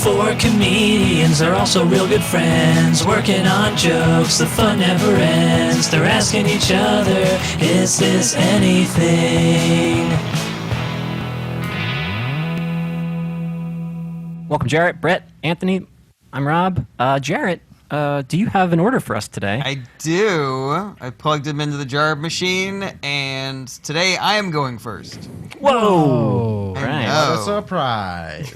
Four comedians are also real good friends, working on jokes, the fun never ends. They're asking each other, is this anything? Welcome, Jarret, Brett, Anthony. I'm Rob. Jarret, do you have an order for us today? I do. I plugged him into the jar machine, and today I am going first. Whoa! Right. What a surprise.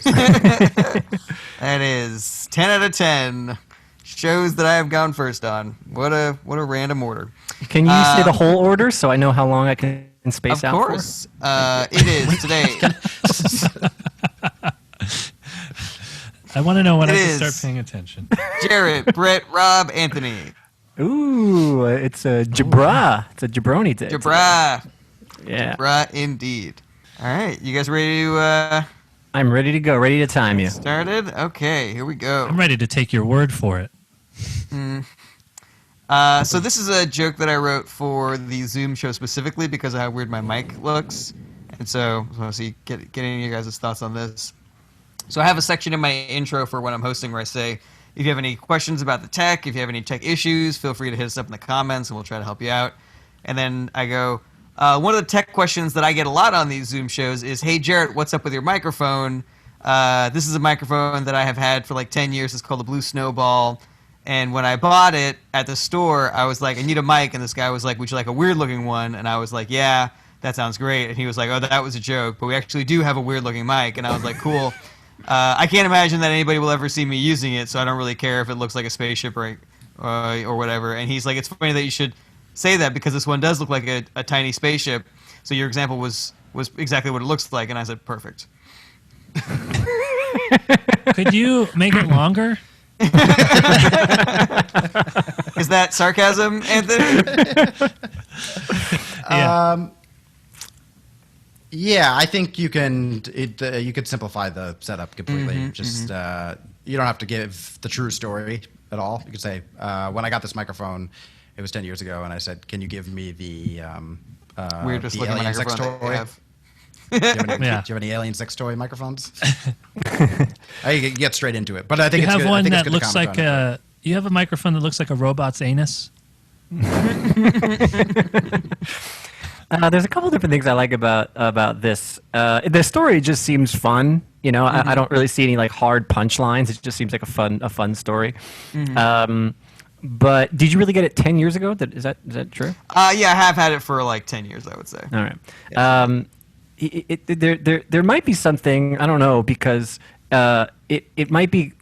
That is 10 out of 10 shows that I have gone first on. What a random order. Can you say the whole order so I know how long I can space out for? Of course. It is today. I want to know when I can start paying attention. Jarret, Brett, Rob, Anthony. Ooh, it's a jabra. It's a jabroni day. Jabra. Yeah. Jabra indeed. All right, you guys ready to... I'm ready to go, ready to time you. Started? Okay, here we go. I'm ready to take your word for it. So this is a joke that I wrote for the Zoom show specifically because of how weird my mic looks. And so I want to see, get any of you guys' thoughts on this. So I have a section in my intro for when I'm hosting where I say, if you have any questions about the tech, if you have any tech issues, feel free to hit us up in the comments and we'll try to help you out. And then I go, one of the tech questions that I get a lot on these Zoom shows is, hey, Jarret, what's up with your microphone? This is a microphone that I have had for like 10 years. It's called the Blue Snowball. And when I bought it at the store, I was like, I need a mic. And this guy was like, would you like a weird looking one? And I was like, yeah, that sounds great. And he was like, oh, that was a joke. But we actually do have a weird looking mic. And I was like, cool. I can't imagine that anybody will ever see me using it, so I don't really care if it looks like a spaceship or whatever. And he's like, it's funny that you should say that because this one does look like a tiny spaceship. So your example was exactly what it looks like. And I said, perfect. Could you make it longer? Is that sarcasm, Anthony? Yeah. Yeah, I think you can. You could simplify the setup completely. You don't have to give the true story at all. You could say, when I got this microphone, it was 10 years ago, and I said, "Can you give me the weirdest the looking alien sex microphone toy?" I have. Do you have any alien sex toy microphones? I get straight into it, but I think You it's have good. one I think it's that good to looks comment like on it. you have a microphone that looks like a robot's anus. There's a couple different things I like about this. The story just seems fun. You know, I don't really see any like hard punchlines. It just seems like a fun story. But did you really get it 10 years ago? Is that true? Yeah, I have had it for like 10 years, I would say. All right. There might be something, I don't know, because it might be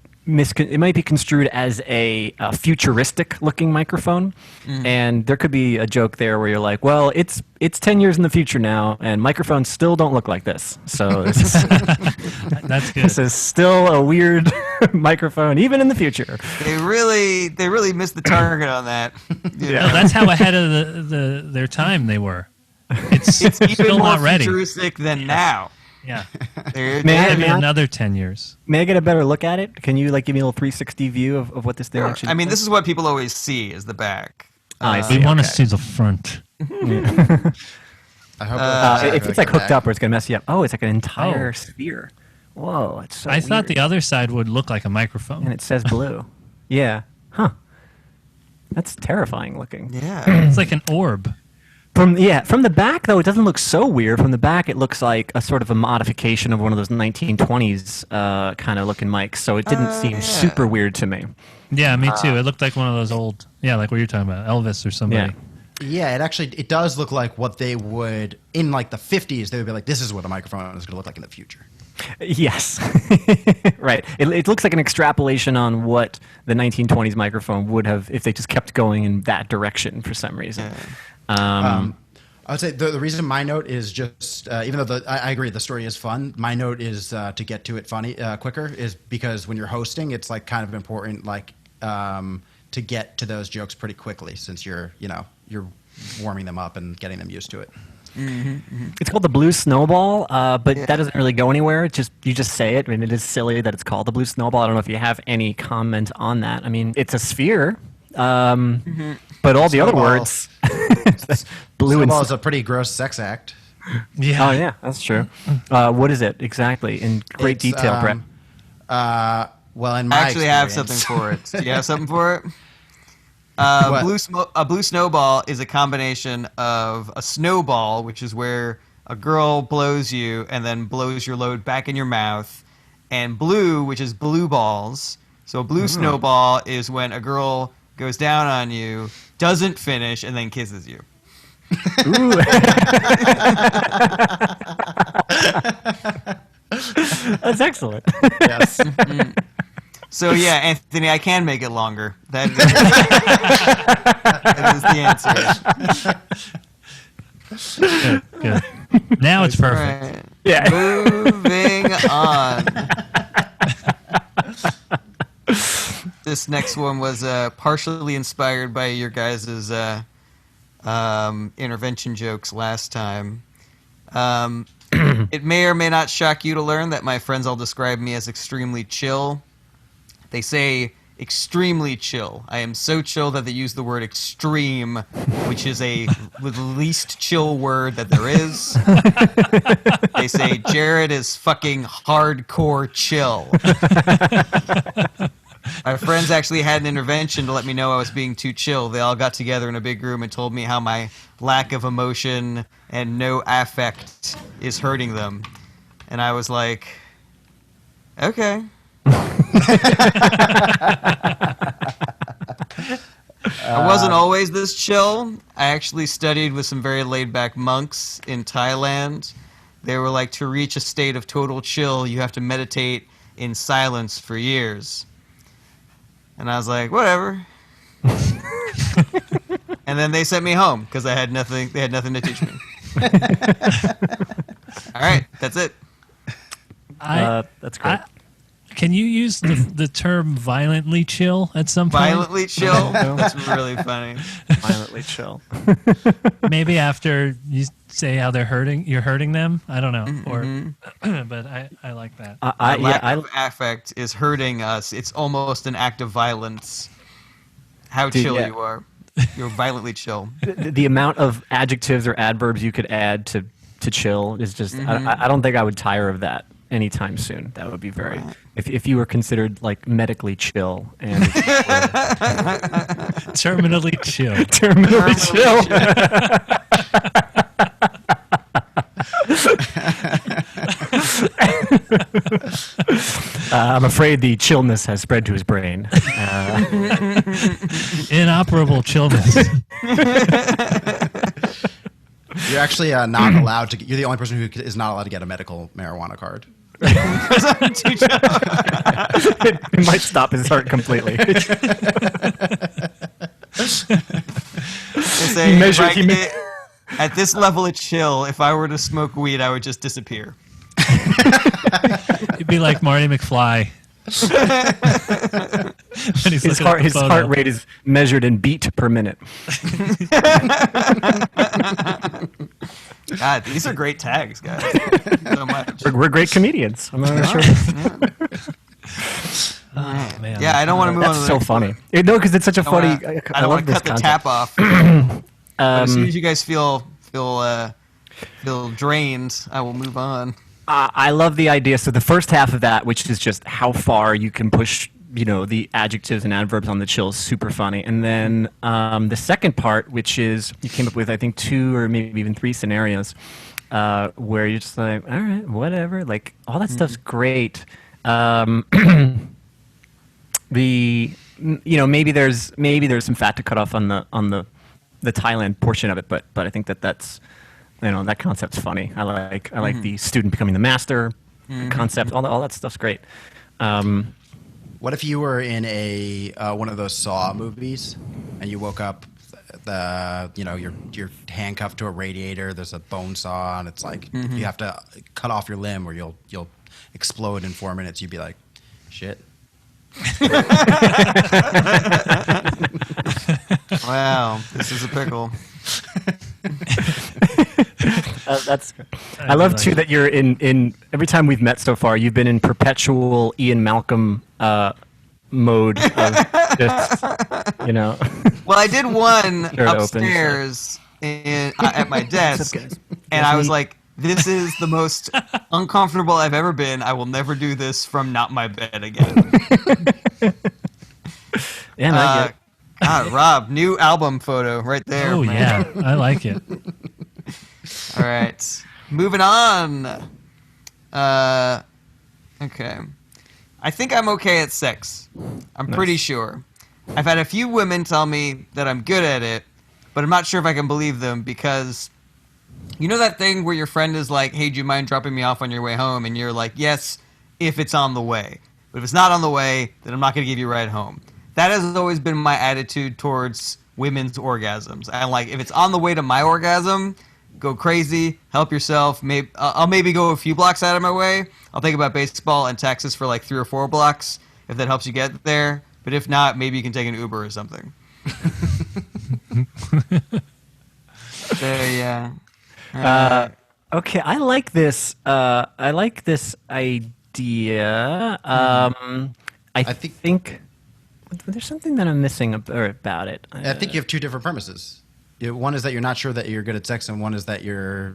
construed as a futuristic looking microphone, and there could be a joke there where you're like, well, it's 10 years in the future now, and microphones still don't look like this. So That's good. this is still a weird microphone, even in the future. They really missed the target on that. No, that's how ahead of their time they were. It's Even still more not ready. futuristic than now. Yeah. May I- Another 10 years. May I get a better look at it? Can you like give me a little 360 view of what this thing Sure. actually? I mean, looks this is what people always see is the back. I see. We want to okay. see the front. I hope if it's like hooked up or it's gonna mess you up. Oh, it's like an entire sphere. Whoa, it's so I thought weird. the other side would look like a microphone. And it says blue. Yeah. Huh. That's terrifying looking. Yeah. It's like an orb. From the back though, it doesn't look so weird. From the back, it looks like a sort of a modification of one of those 1920s kind of looking mics. So it didn't seem super weird to me. Yeah, me too. It looked like one of those old, like what you're talking about, Elvis or somebody. Yeah. Yeah, it does look like what they would in like the 50s. They would be like, this is what a microphone is going to look like in the future. Yes. Right. It looks like an extrapolation on what the 1920s microphone would have if they just kept going in that direction for some reason. I would say the reason my note is just, even though I agree the story is fun, my note is to get to it quicker is because when you're hosting, it's like kind of important to get to those jokes pretty quickly since you're warming them up and getting them used to it. It's called the Blue Snowball, but that doesn't really go anywhere. You just say it. I mean, it is silly that it's called the Blue Snowball. I don't know if you have any comment on that. I mean, it's a sphere, but all the other words, blue and Snowball is a pretty gross sex act. Yeah. Oh yeah, that's true. What is it exactly in great detail, Brett? Well, in I my actually have experience- something for it. Do you have something for it? What? A blue snowball is a combination of a snowball, which is where a girl blows you and then blows your load back in your mouth, and blue, which is blue balls. So a blue snowball is when a girl goes down on you, doesn't finish, and then kisses you. Ooh. That's excellent. Yes. So yeah, Anthony, I can make it longer. That is the answer. Good. Now it's perfect. All right. Yeah. Moving on. This next one was partially inspired by your guys' intervention jokes last time. It may or may not shock you to learn that my friends all describe me as extremely chill. They say extremely chill. I am so chill that they use the word extreme, which is the least chill word that there is. They say Jarret is fucking hardcore chill. My friends actually had an intervention to let me know I was being too chill. They all got together in a big room and told me how my lack of emotion and no affect is hurting them. And I was like, okay. I wasn't always this chill. I actually studied with some very laid-back monks in Thailand. They were like, to reach a state of total chill, you have to meditate in silence for years. And I was like, whatever. And then they sent me home because I had nothing. They had nothing to teach me. All right, that's it. That's great. Can you use the term violently chill at some point? Violently chill. That's really funny. Violently chill. Maybe after you say how you're hurting them. I don't know. But I like that. Lack of affect is hurting us. It's almost an act of violence. How Dude, chill yeah. you are. You're violently chill. The amount of adjectives or adverbs you could add to chill is just. I don't think I would tire of that anytime soon. That would be very. If you were considered like medically chill and Terminally chill. terminally chill. I'm afraid the chillness has spread to his brain. Inoperable chillness. You're actually not allowed to. You're the only person who is not allowed to get a medical marijuana card. It might stop his heart completely. They say, He measured- if I get- at this level of chill, if I were to smoke weed, I would just disappear. You'd be like Marty McFly. When he's His looking at the heart photo. rate is measured in beat per minute. God, these are great tags, guys. So much. We're great comedians. I'm not sure. Oh, man. Yeah, I don't want to move on to That's the so next funny. one. No, because it's such a I funny. don't love want to this cut the concept. tap off. But as soon as you guys feel drained, I will move on. I love the idea. So the first half of that, which is just how far you can push, the adjectives and adverbs on the chill, is super funny. And then the second part, which is you came up with, I think, 2 or maybe even 3 scenarios where you're just like, all right, whatever. Like all that stuff's great. Maybe there's some fat to cut off on the Thailand portion of it, but I think that's. That concept's funny. I like the student becoming the master concept. All that stuff's great. What if you were in a one of those Saw movies, and you woke up, you're handcuffed to a radiator. There's a bone saw, and it's like you have to cut off your limb, or you'll explode in 4 minutes. You'd be like, shit. Wow, this is a pickle. I love too that you're in every time we've met so far, you've been in perpetual Ian Malcolm mode of just Well, I did one Sure, it opens. upstairs at my desk, What's up, guys? and I was like, This is the most uncomfortable I've ever been. I will never do this from not my bed again. Yeah, no, I get it. God, Rob, new album photo right there. Oh, man. yeah. I like it. All right, moving on. Okay. I think I'm okay at sex. I'm pretty sure. I've had a few women tell me that I'm good at it, but I'm not sure if I can believe them because you know that thing where your friend is like, hey, do you mind dropping me off on your way home? And you're like, yes, if it's on the way. But if it's not on the way, then I'm not going to give you a ride home. That has always been my attitude towards women's orgasms. I'm like, if it's on the way to my orgasm, go crazy, help yourself. I'll maybe go a few blocks out of my way. I'll think about baseball and Texas for like 3 or 4 blocks if that helps you get there. But if not, maybe you can take an Uber or something. So yeah. Okay, I like this. I like this idea. I think there's something that I'm missing about it. I think you have two different premises. One is that you're not sure that you're good at sex, and one is that you're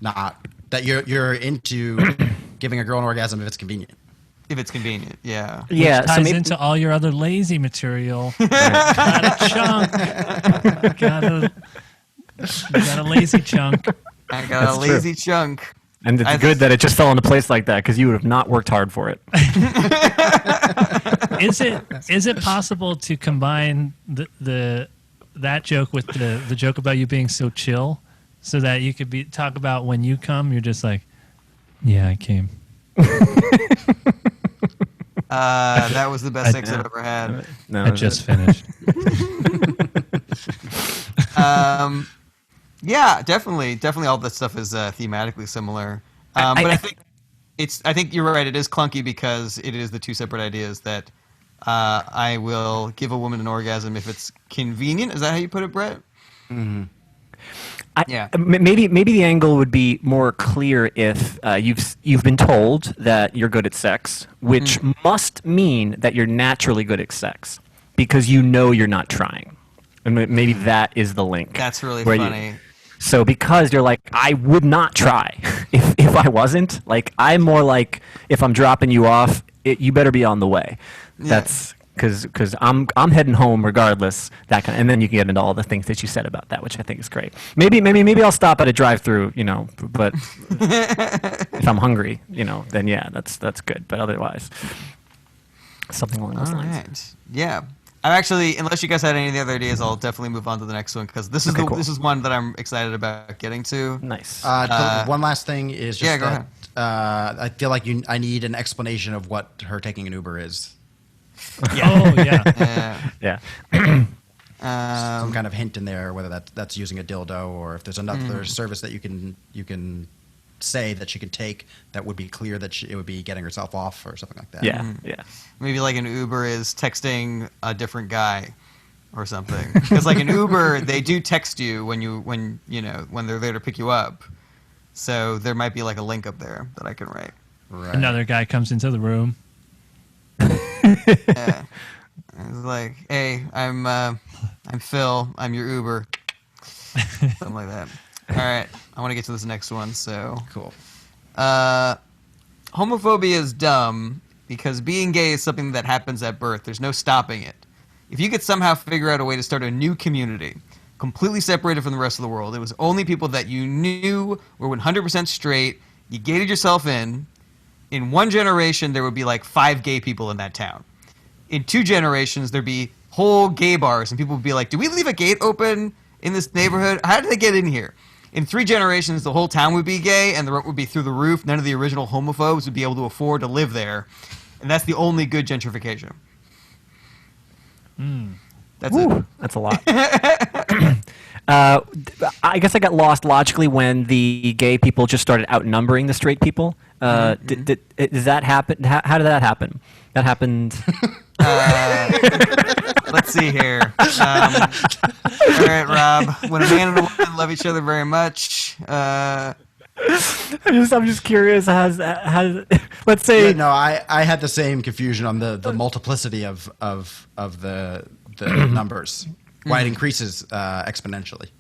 not that you're into giving a girl an orgasm if it's convenient. If it's convenient, yeah. Yeah, Ties so maybe, into all your other lazy material. Got a chunk. got a lazy chunk. I got That's a true. lazy chunk. and it's good that it just fell into place like that because you would have not worked hard for it. Is it possible to combine that joke with the joke about you being so chill, so that you could talk about when you come, you're just like, yeah, I came. That was the best sex I've ever had. No, I just finished. Yeah, definitely all that stuff is thematically similar. But I think you're right. It is clunky because it is the two separate ideas that I will give a woman an orgasm if it's convenient. Is that how you put it, Brett? Mm-hmm. Yeah. Maybe the angle would be more clear if you've been told that you're good at sex, which must mean that you're naturally good at sex because you know you're not trying. And maybe that is the link. That's really where funny. So because you're like, I would not try if I wasn't. Like, I'm more like, if I'm dropping you off, you better be on the way. Yeah. That's because I'm heading home regardless. And then you can get into all the things that you said about that, which I think is great. Maybe I'll stop at a drive-through, but if I'm hungry, then yeah, that's good. But otherwise, something along those lines. Right. Yeah. I'm actually, unless you guys had any of the other ideas, I'll definitely move on to the next one because this is Okay, cool. this is one that I'm excited about getting to. Nice. One last thing is just go that I feel like I need an explanation of what her taking an Uber is. Oh yeah. Yeah. Yeah. Some kind of hint in there, whether that's using a dildo or if there's another service that you can say that she could take that would be clear that it would be getting herself off or something like that. Yeah. Yeah. Maybe like an Uber is texting a different guy or something. Because like an Uber, they do text you when they're there to pick you up. So there might be like a link up there that I can write. Right. Another guy comes into the room. Yeah. It's like, hey, I'm Phil. I'm your Uber. Something like that. All right. I want to get to this next one. So Cool. Homophobia is dumb because being gay is something that happens at birth. There's no stopping it. If you could somehow figure out a way to start a new community, completely separated from the rest of the world, it was only people that you knew were 100% straight, you gated yourself in one generation, there would be like 5 gay people in that town. In 2 generations, there'd be whole gay bars, and people would be like, do we leave a gate open in this neighborhood? How did they get in here? In 3 generations, the whole town would be gay, and the rent would be through the roof. None of the original homophobes would be able to afford to live there. And that's the only good gentrification. That's it. Woo, that's a lot. I guess I got lost logically when the gay people just started outnumbering the straight people. Does that happen? How did that happen? That happened. Let's see here. All right, Rob. When a man and a woman love each other very much, I'm just curious. Let's say No, I had the same confusion on the multiplicity of the numbers. Why it increases exponentially.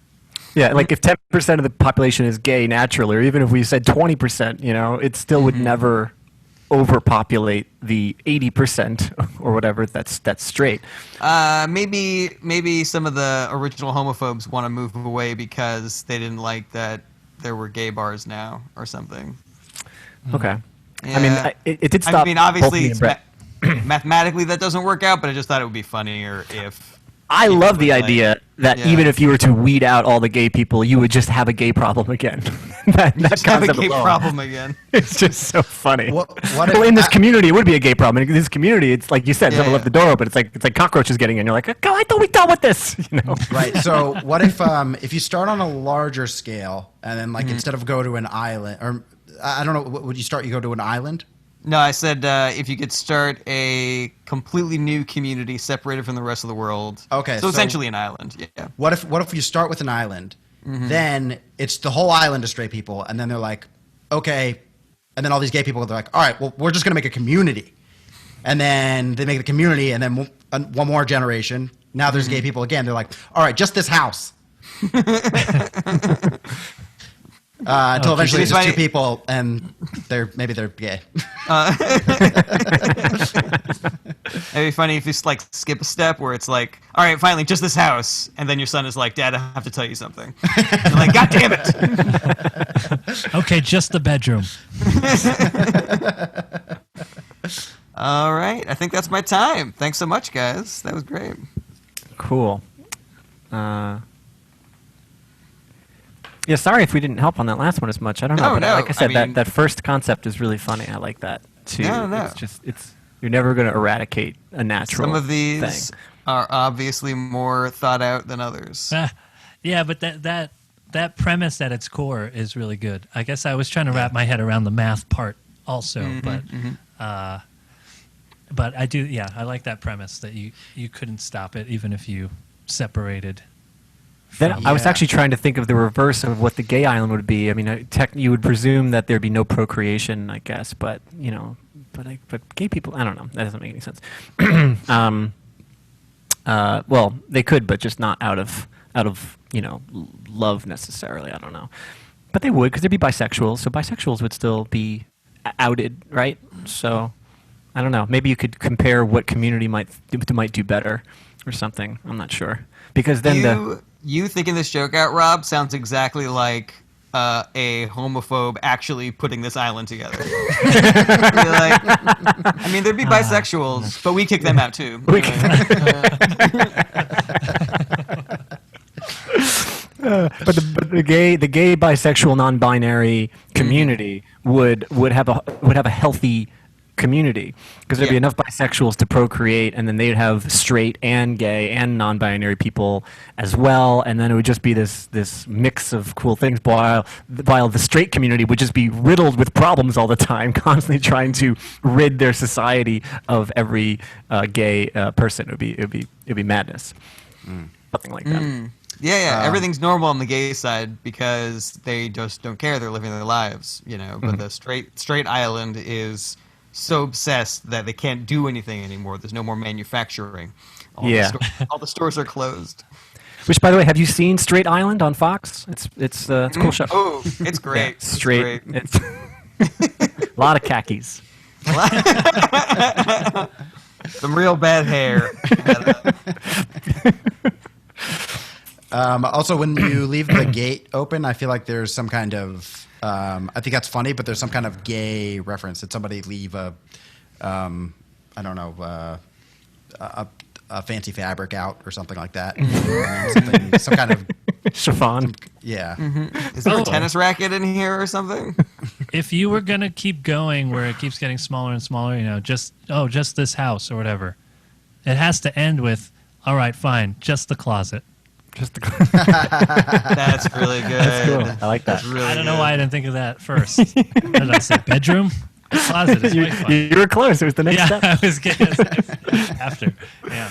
Yeah, like if 10% of the population is gay naturally, or even if we said 20%, it still would never overpopulate the 80% or whatever that's straight. Maybe some of the original homophobes want to move away because they didn't like that there were gay bars now or something. Okay. Yeah. I mean, it did stop. I mean, obviously, both me and Brett. mathematically that doesn't work out, but I just thought it would be funnier if. I people love the would, idea that yeah. even if you were to weed out all the gay people, you would just have a gay problem again. that Just have a concept gay alone, problem again. It's just so funny. What Well, if in this community, it would be a gay problem. In this community, it's like you said, Yeah, someone yeah. left the door open. It's like cockroaches getting in. You're like, oh, I thought we dealt with this. Right. So what if you start on a larger scale and then instead of go to an island, or I don't know, what would you start? You go to an island? No, I said if you could start a completely new community separated from the rest of the world. Okay, So so- essentially an island. Yeah. What if you start with an island, then it's the whole island of straight people, and then they're like, okay, and then all these gay people, they're like, all right, well, we're just gonna make a community, and then they make the community, and then one more generation, now there's gay people again. They're like, all right, just this house. Until eventually it's just two people, and maybe they're gay. It'd be funny if you skip a step where it's like, all right, finally, just this house, and then your son is like, Dad, I have to tell you something. You're like, God damn it! Okay, just the bedroom. All right, I think that's my time. Thanks so much, guys. That was great. Cool. Yeah, sorry if we didn't help on that last one as much. I don't know. No, But no, like I said, I mean- that first concept is really funny. I like that too. No. It's you're never going to eradicate a natural Some of these thing. are obviously more thought out than others. Yeah, but that premise at its core is really good. I guess I was trying to wrap my head around the math part also, but I do. Yeah, I like that premise that you couldn't stop it even if you separated. Then from- I was Yeah. actually trying to think of the reverse of what the gay island would be. I mean, you would presume that there'd be no procreation, I guess, but but gay people, I don't know. That doesn't make any sense. Well, they could, but just not out of love necessarily. I don't know, but they would because there'd be bisexuals. So bisexuals would still be outed, right? So I don't know. Maybe you could compare what community might do better or something. I'm not sure because then You thinking this joke out, Rob, sounds exactly like a homophobe actually putting this island together. You're like, I mean, there'd be bisexuals, but we kick them out too. But the gay bisexual non-binary community would have a healthy community because there'd be Yeah. enough bisexuals to procreate, and then they'd have straight and gay and non-binary people as well, and then it would just be this mix of cool things. While the straight community would just be riddled with problems all the time, constantly trying to rid their society of every gay person. It'd be madness. Something like that. Yeah, everything's normal on the gay side because they just don't care. They're living their lives, But the straight island is so obsessed that they can't do anything anymore. There's no more manufacturing. All the stores are closed. Which, by the way, have you seen Straight Island on Fox? It's a cool show. Oh, it's great. Yeah, straight. It's a lot of khakis. Some real bad hair. Also, when you leave the gate open, I feel like there's some kind of I think that's funny, but there's some kind of gay reference. Did somebody leave I don't know, a fancy fabric out or something like that? Some kind of Chiffon. yeah. Is there a tennis racket in here or something? If you were gonna keep going where it keeps getting smaller and smaller, just this house or whatever, it has to end with, all right, fine, just the closet. That's really good. That's cool. I like that. That's really I don't know good. why I didn't think of that first. What did I say? Bedroom? Closet is way fun. You were close. It was the next Yeah, step. I was getting after. Yeah.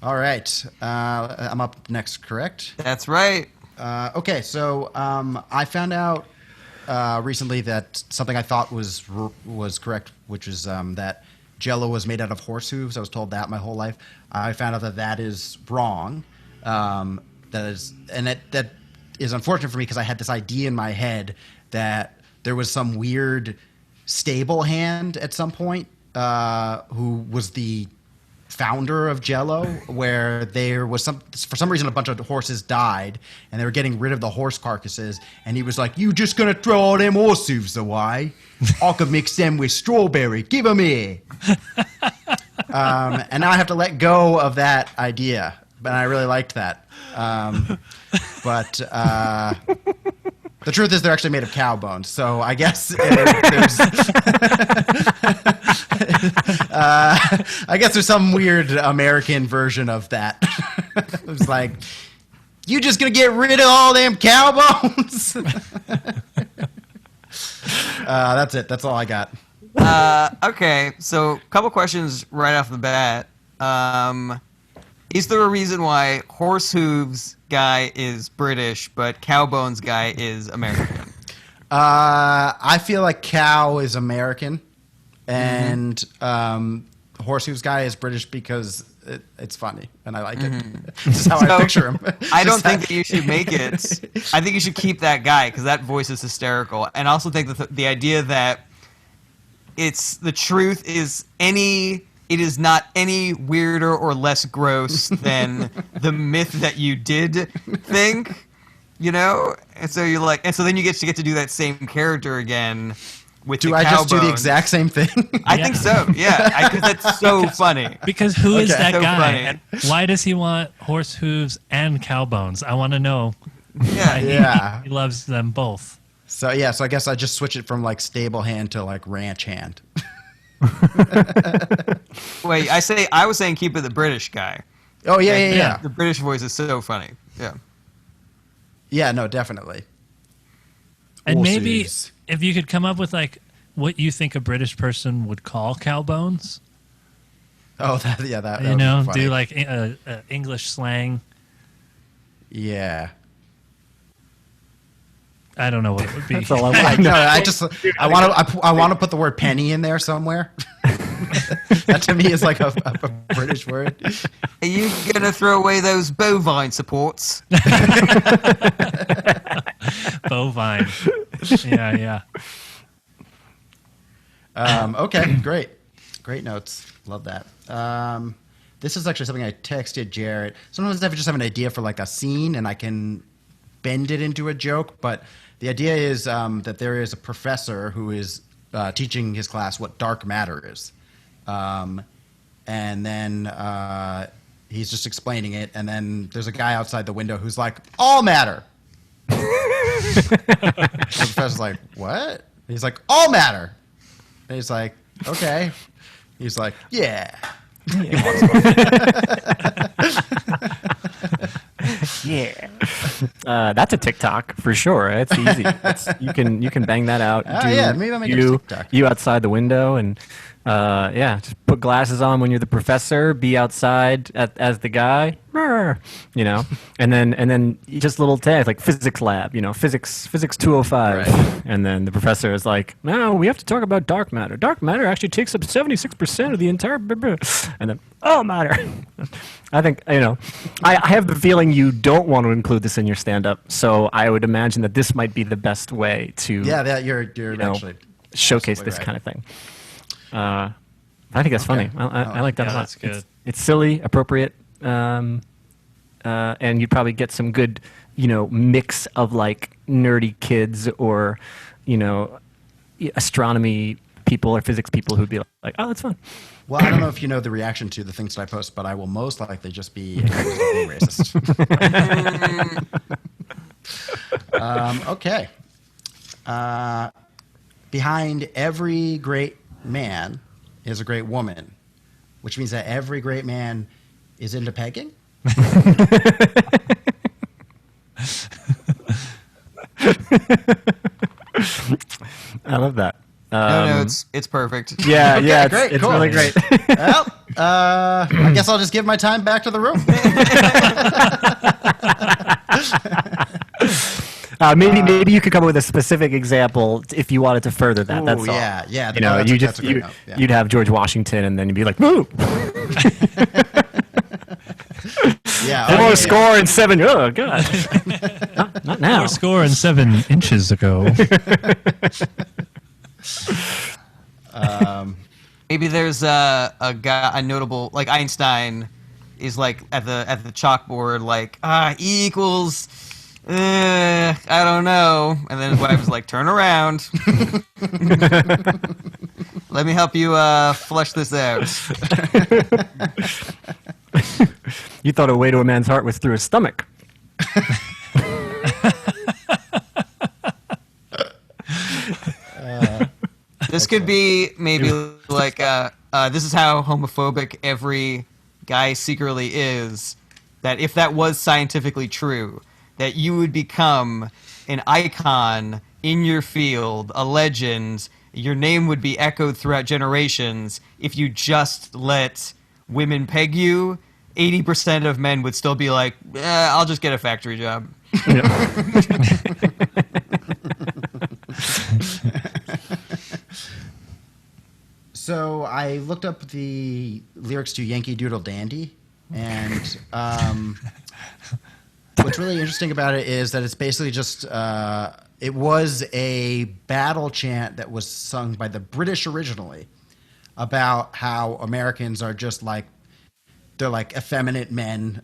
All right. I'm up next, correct? That's right. Okay, so I found out recently that something I thought was correct, which is that Jell-O was made out of horse hooves. I was told that my whole life. I found out that is wrong. that is unfortunate for me because I had this idea in my head that there was some weird stable hand at some point who was the founder of Jello, where there was for some reason a bunch of horses died and they were getting rid of the horse carcasses, and he was like, "You just gonna throw all them horse hooves away? I could mix them with strawberry. Give them here." And now I have to let go of that idea, but I really liked that. But the truth is they're actually made of cow bones, so I guess there's some weird American version of that. It was like, "You just gonna get rid of all them cow bones?" That's it. That's all I got. Okay, so a couple questions right off the bat. Is there a reason why horse hooves guy is British but cow bones guy is American? I feel like cow is American, and horse hooves guy is British because it's funny and I like it. This is how I picture him. I don't think that you should make it. I think you should keep that guy because that voice is hysterical. And I also think that the idea that the truth is it is not any weirder or less gross than the myth that you did think, And so you're like, and so then you get to do that same character again with do the I cow just do the bones. exact same thing? I think so. Yeah, because that's so funny. Because who is that So guy? funny. And why does he want horse hooves and cow bones? I want to know. Yeah, Yeah. He loves them both. So I guess I just switch it from like stable hand to like ranch hand. Wait, I was saying keep it the British guy. Oh yeah. The British voice is so funny. Yeah. Yeah, no, definitely. And Horse maybe hooves. if you could come up with like what you think a British person would call cow bones, Oh, that would be funny. do like English slang. Yeah. I don't know what it would be. That's all I want. No, I want to put the word penny in there somewhere. That to me is like a British word. Are you gonna throw away those bovine supports? Bovine. Yeah. Okay, great notes. Love that. This is actually something I texted Jarret. Sometimes I just have an idea for like a scene and I can bend it into a joke, but the idea is that there is a professor who is teaching his class what dark matter is. And then he's just explaining it, and then there's a guy outside the window who's like, "All matter." The professor's like, "What?" He's like, "All matter." And he's like, "Okay." He's like, "Yeah." He walks off. Yeah, that's a TikTok for sure. It's easy. You can bang that out. Yeah, maybe I'll make it a TikTok. You outside the window, and just put glasses on when you're the professor. Be outside as the guy, and then just little tags like physics lab, physics 205, Right. and then the professor is like, "No, we have to talk about dark matter. Dark matter actually takes up 76% of the entire," and then all matter. I think, I have the feeling you don't want to include this in your stand-up, so I would imagine that this might be the best way to You're actually showcase absolutely this right. kind of thing. I think that's funny. I like that a lot. that's good. It's silly, appropriate, and you'd probably get some good, mix of like nerdy kids or, astronomy people or physics people who'd be like, "Oh, that's fun." Well, I don't know if you know the reaction to the things that I post, but I will most likely just be racist. Okay. Behind every great man is a great woman, which means that every great man is into pegging? I love that. No, it's perfect. Yeah, Okay, yeah, great, it's cool. really great. Well, I guess I'll just give my time back to the room. Maybe you could come up with a specific example if you wanted to further that. Ooh, That's all. yeah. That's a great note. You'd have George Washington, and then you'd be like, "Move." Yeah. Four score and seven. Oh god. Not now. 4 score and 7 inches ago. Maybe there's a guy, a notable, like Einstein is like at the chalkboard, like E equals, I don't know, and then his wife is like, turn around. Let me help you flesh this out. You thought a way to a man's heart was through his stomach. This could be maybe like this is how homophobic every guy secretly is. That if that was scientifically true, that you would become an icon in your field, a legend. Your name would be echoed throughout generations if you just let women peg you. 80% of men would still be like, I'll just get a factory job. So I looked up the lyrics to Yankee Doodle Dandy, and what's really interesting about it is that it's basically just it was a battle chant that was sung by the British originally about how Americans are just like, they're like effeminate men.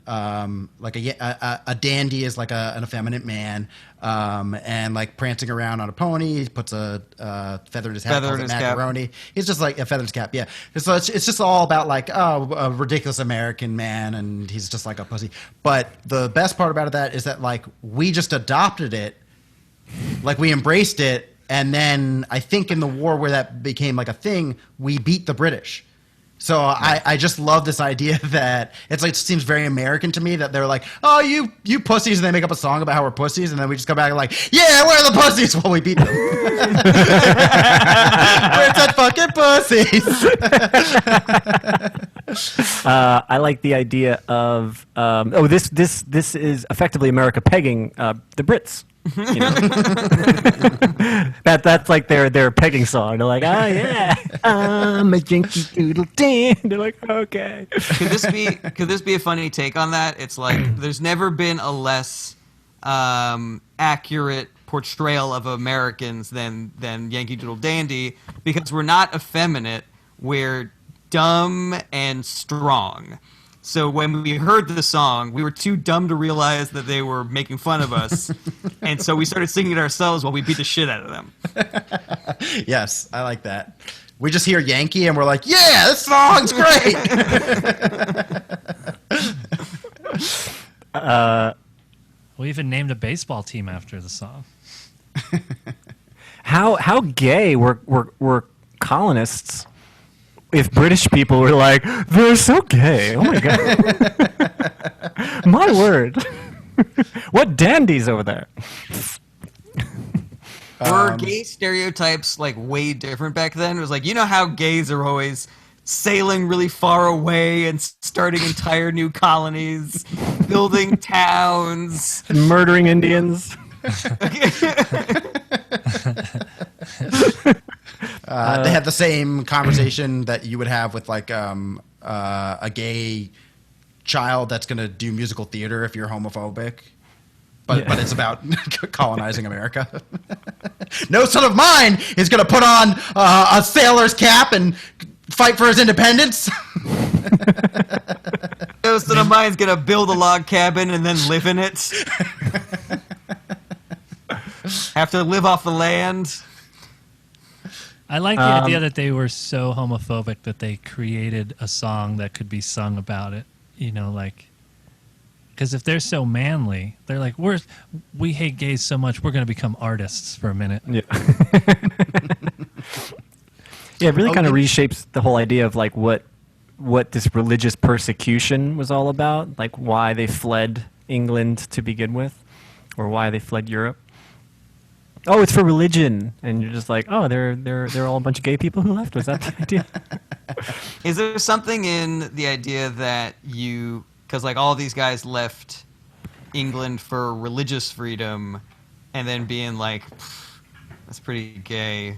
Like a dandy is like an effeminate man, and like prancing around on a pony. He puts a feather in his hat, calls it macaroni. Cap. He's just like a feather in his cap, yeah. So it's just all about like, a ridiculous American man, and he's just like a pussy. But the best part about that is that like we just adopted it, like we embraced it, and then I think in the war where that became like a thing, we beat the British. So I just love this idea that it's like, it seems very American to me that they're like, oh, you pussies, and they make up a song about how we're pussies, and then we just come back and like, yeah, we're the pussies while we beat them. We're such fucking pussies. I like the idea of this is effectively America pegging the Brits. You know? that's like their pegging song. They're like, oh yeah, I'm a Yankee Doodle Dandy. They're like, okay. Could this be a funny take on that? It's like there's never been a less accurate portrayal of Americans than Yankee Doodle Dandy, because we're not effeminate, we're dumb and strong. So when we heard the song, we were too dumb to realize that they were making fun of us. And so we started singing it ourselves while we beat the shit out of them. Yes, I like that. We just hear Yankee and we're like, yeah, this song's great. We even named a baseball team after the song. How gay were colonists? If British people were like, they're so gay. Oh my god. My word. What dandies over there. Were gay stereotypes like way different back then? It was like, you know how gays are always sailing really far away and starting entire new colonies, building towns, murdering Indians. They have the same conversation that you would have with like a gay child that's going to do musical theater if you're homophobic. But it's about colonizing America. No son of mine is going to put on a sailor's cap and fight for his independence. No son of mine is going to build a log cabin and then live in it. Have to live off the land. I like the idea that they were so homophobic that they created a song that could be sung about it. You know, like, because if they're so manly, they're like, we hate gays so much, we're going to become artists for a minute. Yeah. Yeah, it really kind of reshapes the whole idea of like what this religious persecution was all about, like why they fled England to begin with, or why they fled Europe. Oh, it's for religion, and you're just like, oh, they're all a bunch of gay people who left. Was that the idea? Is there something in the idea that because like all these guys left England for religious freedom, and then being like, that's pretty gay,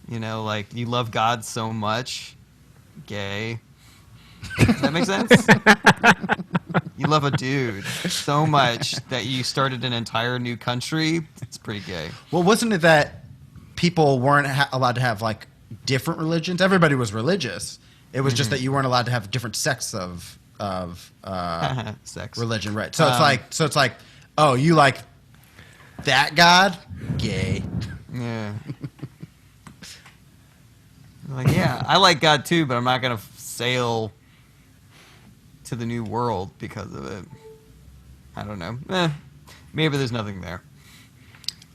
you know, like you love God so much, gay. Does that make sense? You love a dude so much that you started an entire new country. It's pretty gay. Well, wasn't it that people weren't allowed to have like different religions? Everybody was religious. It was just that you weren't allowed to have different sects of Sex. religion, right? So it's like, oh, you like that god? Gay. Yeah. Like, yeah, I like God too, but I'm not gonna sail to the new world because of it. I don't know. Maybe there's nothing there.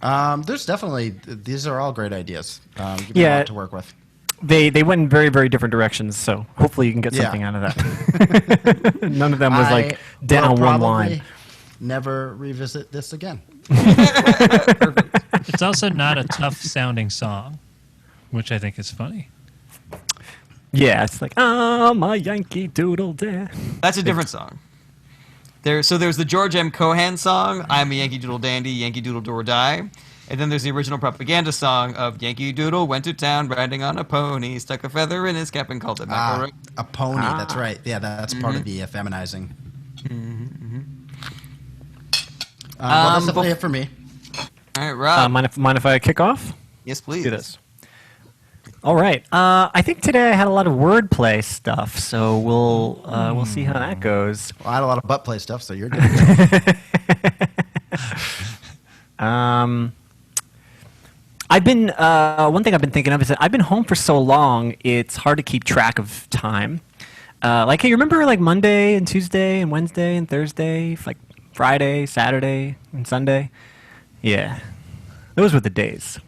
There's definitely, these are all great ideas. Give me a Yeah. lot to work with. They went in very, very different directions, so hopefully you can get something out of that. None of them was like down will one probably line. Never revisit this again. It's also not a tough sounding song, which I think is funny. Yeah, it's like, I'm a Yankee Doodle Dad. That's a different song. There's the George M. Cohan song, I'm a Yankee Doodle Dandy, Yankee Doodle Do or Die. And then there's the original propaganda song of Yankee Doodle went to town riding on a pony, stuck a feather in his cap and called it macaroni. A pony, that's right. Yeah, that's part of the feminizing. Well, that's definitely it for me. All right, Rob. Mind if I kick off? Yes, please. Do this. All right. I think today I had a lot of wordplay stuff, so we'll see how that goes. Well, I had a lot of butt play stuff, so you're good. I've been one thing I've been thinking of is that I've been home for so long, it's hard to keep track of time. Like, hey, remember like Monday and Tuesday and Wednesday and Thursday, like Friday, Saturday, and Sunday? Yeah, those were the days.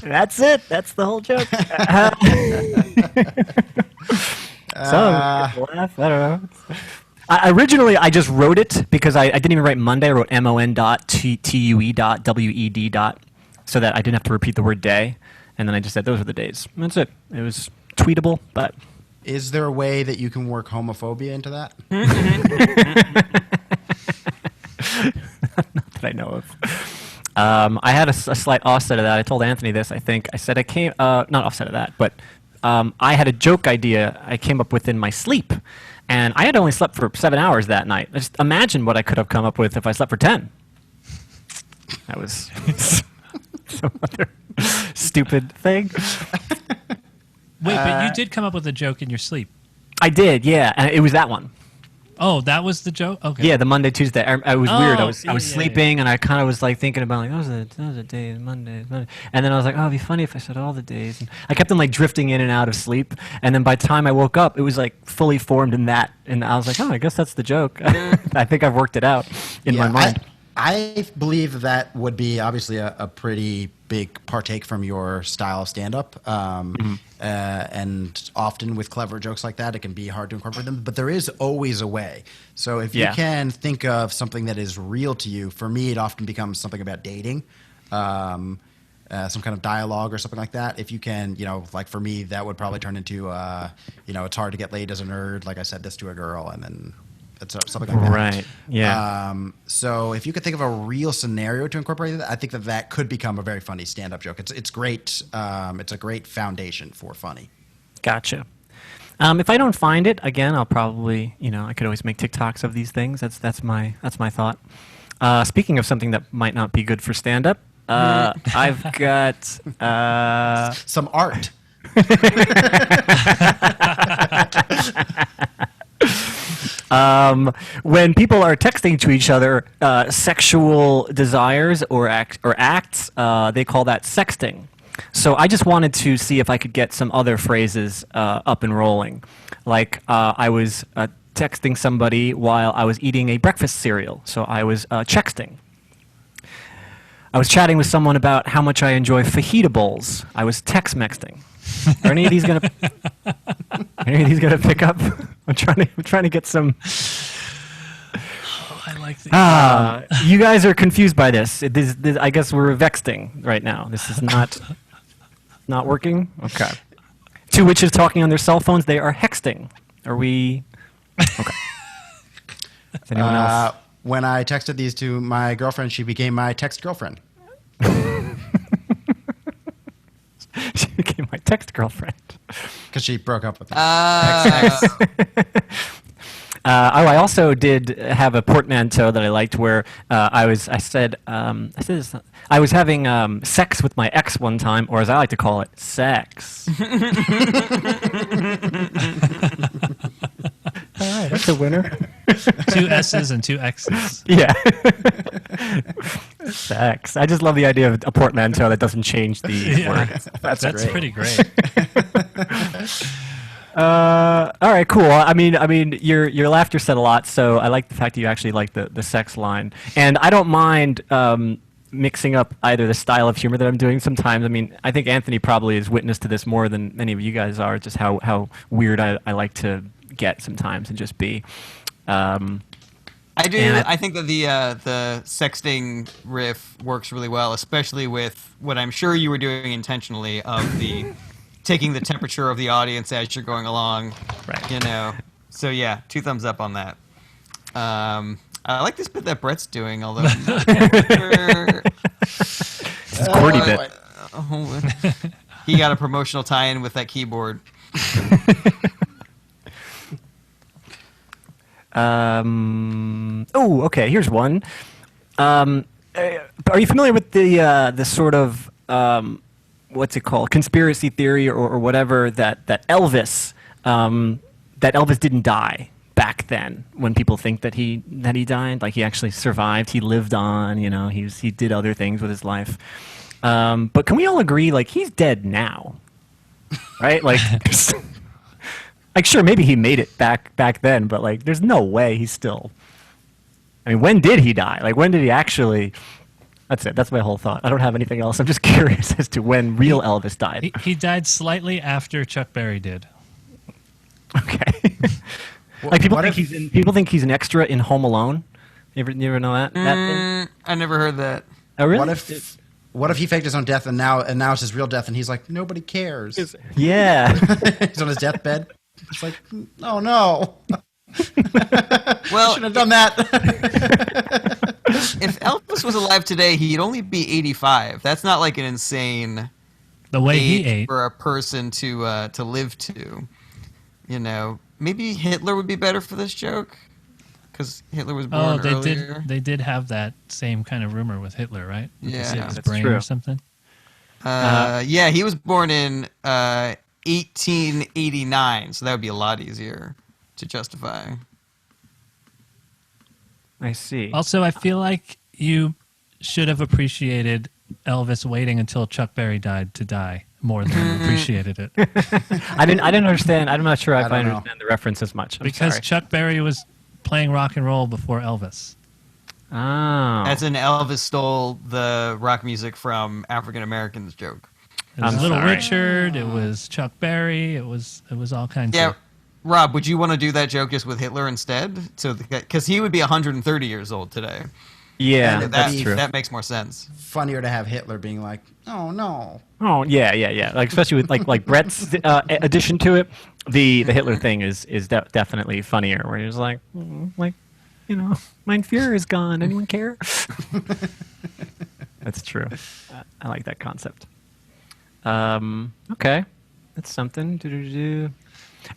That's it. That's the whole joke. Laugh. I don't know. Originally, I just wrote it because I didn't even write Monday. I wrote mon.tue.wed. So that I didn't have to repeat the word day. And then I just said those were the days. That's it. It was tweetable, but... Is there a way that you can work homophobia into that? Not that I know of. I had a slight offset of that. I told Anthony this, I think. I said I came... not offset of that, but I had a joke idea I came up with in my sleep. And I had only slept for 7 hours that night. Just imagine what I could have come up with if I slept for 10. That was some other stupid thing. Wait, but you did come up with a joke in your sleep. I did, yeah. And it was that one. Oh, that was the joke? Okay. Yeah, the Monday, Tuesday. I was weird. I was yeah, sleeping, and I kind of was like thinking about like, those are the days, Monday. And then I was like, oh, it'd be funny if I said all the days. And I kept on like drifting in and out of sleep. And then by the time I woke up, it was like fully formed in that. And I was like, oh, I guess that's the joke. I think I've worked it out in my mind. I believe that would be obviously a pretty big partake from your style of stand-up. And often with clever jokes like that, it can be hard to incorporate them. But there is always a way. So if you can think of something that is real to you, for me, it often becomes something about dating. Some kind of dialogue or something like that. If you can, like for me, that would probably turn into, it's hard to get laid as a nerd. Like I said this to a girl, and then it's something like that. Right. Yeah. So if you could think of a real scenario to incorporate that, I think that could become a very funny stand-up joke. It's great. It's a great foundation for funny. Gotcha. If I don't find it, again, I'll probably, I could always make TikToks of these things. That's my thought. Speaking of something that might not be good for stand-up, I've got some art. When people are texting to each other sexual desires or acts, they call that sexting. So I just wanted to see if I could get some other phrases up and rolling. Like I was texting somebody while I was eating a breakfast cereal, so I was texting. I was chatting with someone about how much I enjoy fajita bowls. I was text-mexting. Are any of these gonna pick up? I'm trying to get some. Oh, I like the. You guys are confused by this. I guess we're vexting right now. This is not working. Okay. Two witches talking on their cell phones. They are hexting. Are we? Okay. Is anyone else? When I texted these to my girlfriend, she became my text girlfriend. She became my text girlfriend. Because she broke up with him. I also did have a portmanteau that I liked where I said I was having sex with my ex one time, or as I like to call it, sex. All right, that's a winner. 2 S's and 2 X's. Yeah. Sex. I just love the idea of a portmanteau that doesn't change the Yeah. word. That's great. pretty great. All right, cool. I mean, your laughter said a lot, so I like the fact that you actually like the sex line, and I don't mind mixing up either the style of humor that I'm doing sometimes. I mean, I think Anthony probably is witness to this more than many of you guys are, just how weird I like to get sometimes and just be. I do. And I think that the sexting riff works really well, especially with what I'm sure you were doing intentionally of the taking the temperature of the audience as you're going along. Right. You know. So yeah, 2 thumbs up on that. I like this bit that Brett's doing, although I'm not sure. It's a Cordy bit. He got a promotional tie-in with that keyboard. Oh, okay. Here's one. Are you familiar with the sort of what's it called, conspiracy theory or whatever that Elvis didn't die back then? When people think that he died, like he actually survived, he lived on. You know, he did other things with his life. But can we all agree, like, he's dead now, right? Like. Like, sure, maybe he made it back then, but, like, there's no way he's still... I mean, when did he die? Like, when did he actually... That's it. That's my whole thought. I don't have anything else. I'm just curious as to when real Elvis died. He died slightly after Chuck Berry did. Okay. Like, people think he's an extra in Home Alone. You ever know that? I never heard that. Oh, really? What if he faked his own death and now it's his real death and he's like, nobody cares. Yeah. He's on his deathbed. It's like, oh no. Well, Shouldn't have done that. if Elvis was alive today, he'd only be 85. That's not like an insane The way he age ate. for a person to live to. You know, maybe Hitler would be better for this joke because Hitler was born earlier. They did have that same kind of rumor with Hitler, right? With Yeah. his That's brain true. or something. Yeah, he was born in 1889, so that would be a lot easier to justify. I see. Also, I feel like you should have appreciated Elvis waiting until Chuck Berry died to die more than appreciated it. I didn't understand. I'm not sure if I don't know. understand the reference as much. I'm Because sorry. Chuck Berry was playing rock and roll before Elvis. Oh. As in Elvis stole the rock music from African Americans joke. It was I'm Little sorry. Richard. It was Chuck Berry. It was all kinds Yeah, of... Rob, would you want to do that joke just with Hitler instead? So, because he would be 130 years old today. Yeah, And that's true. That makes more sense. Funnier to have Hitler being like, oh no. Oh yeah. Like, especially with like Brett's addition to it, the Hitler thing is definitely funnier. Where he's like, you know, mein Führer is gone. Anyone care? That's true. I like that concept. Okay, that's something. Do.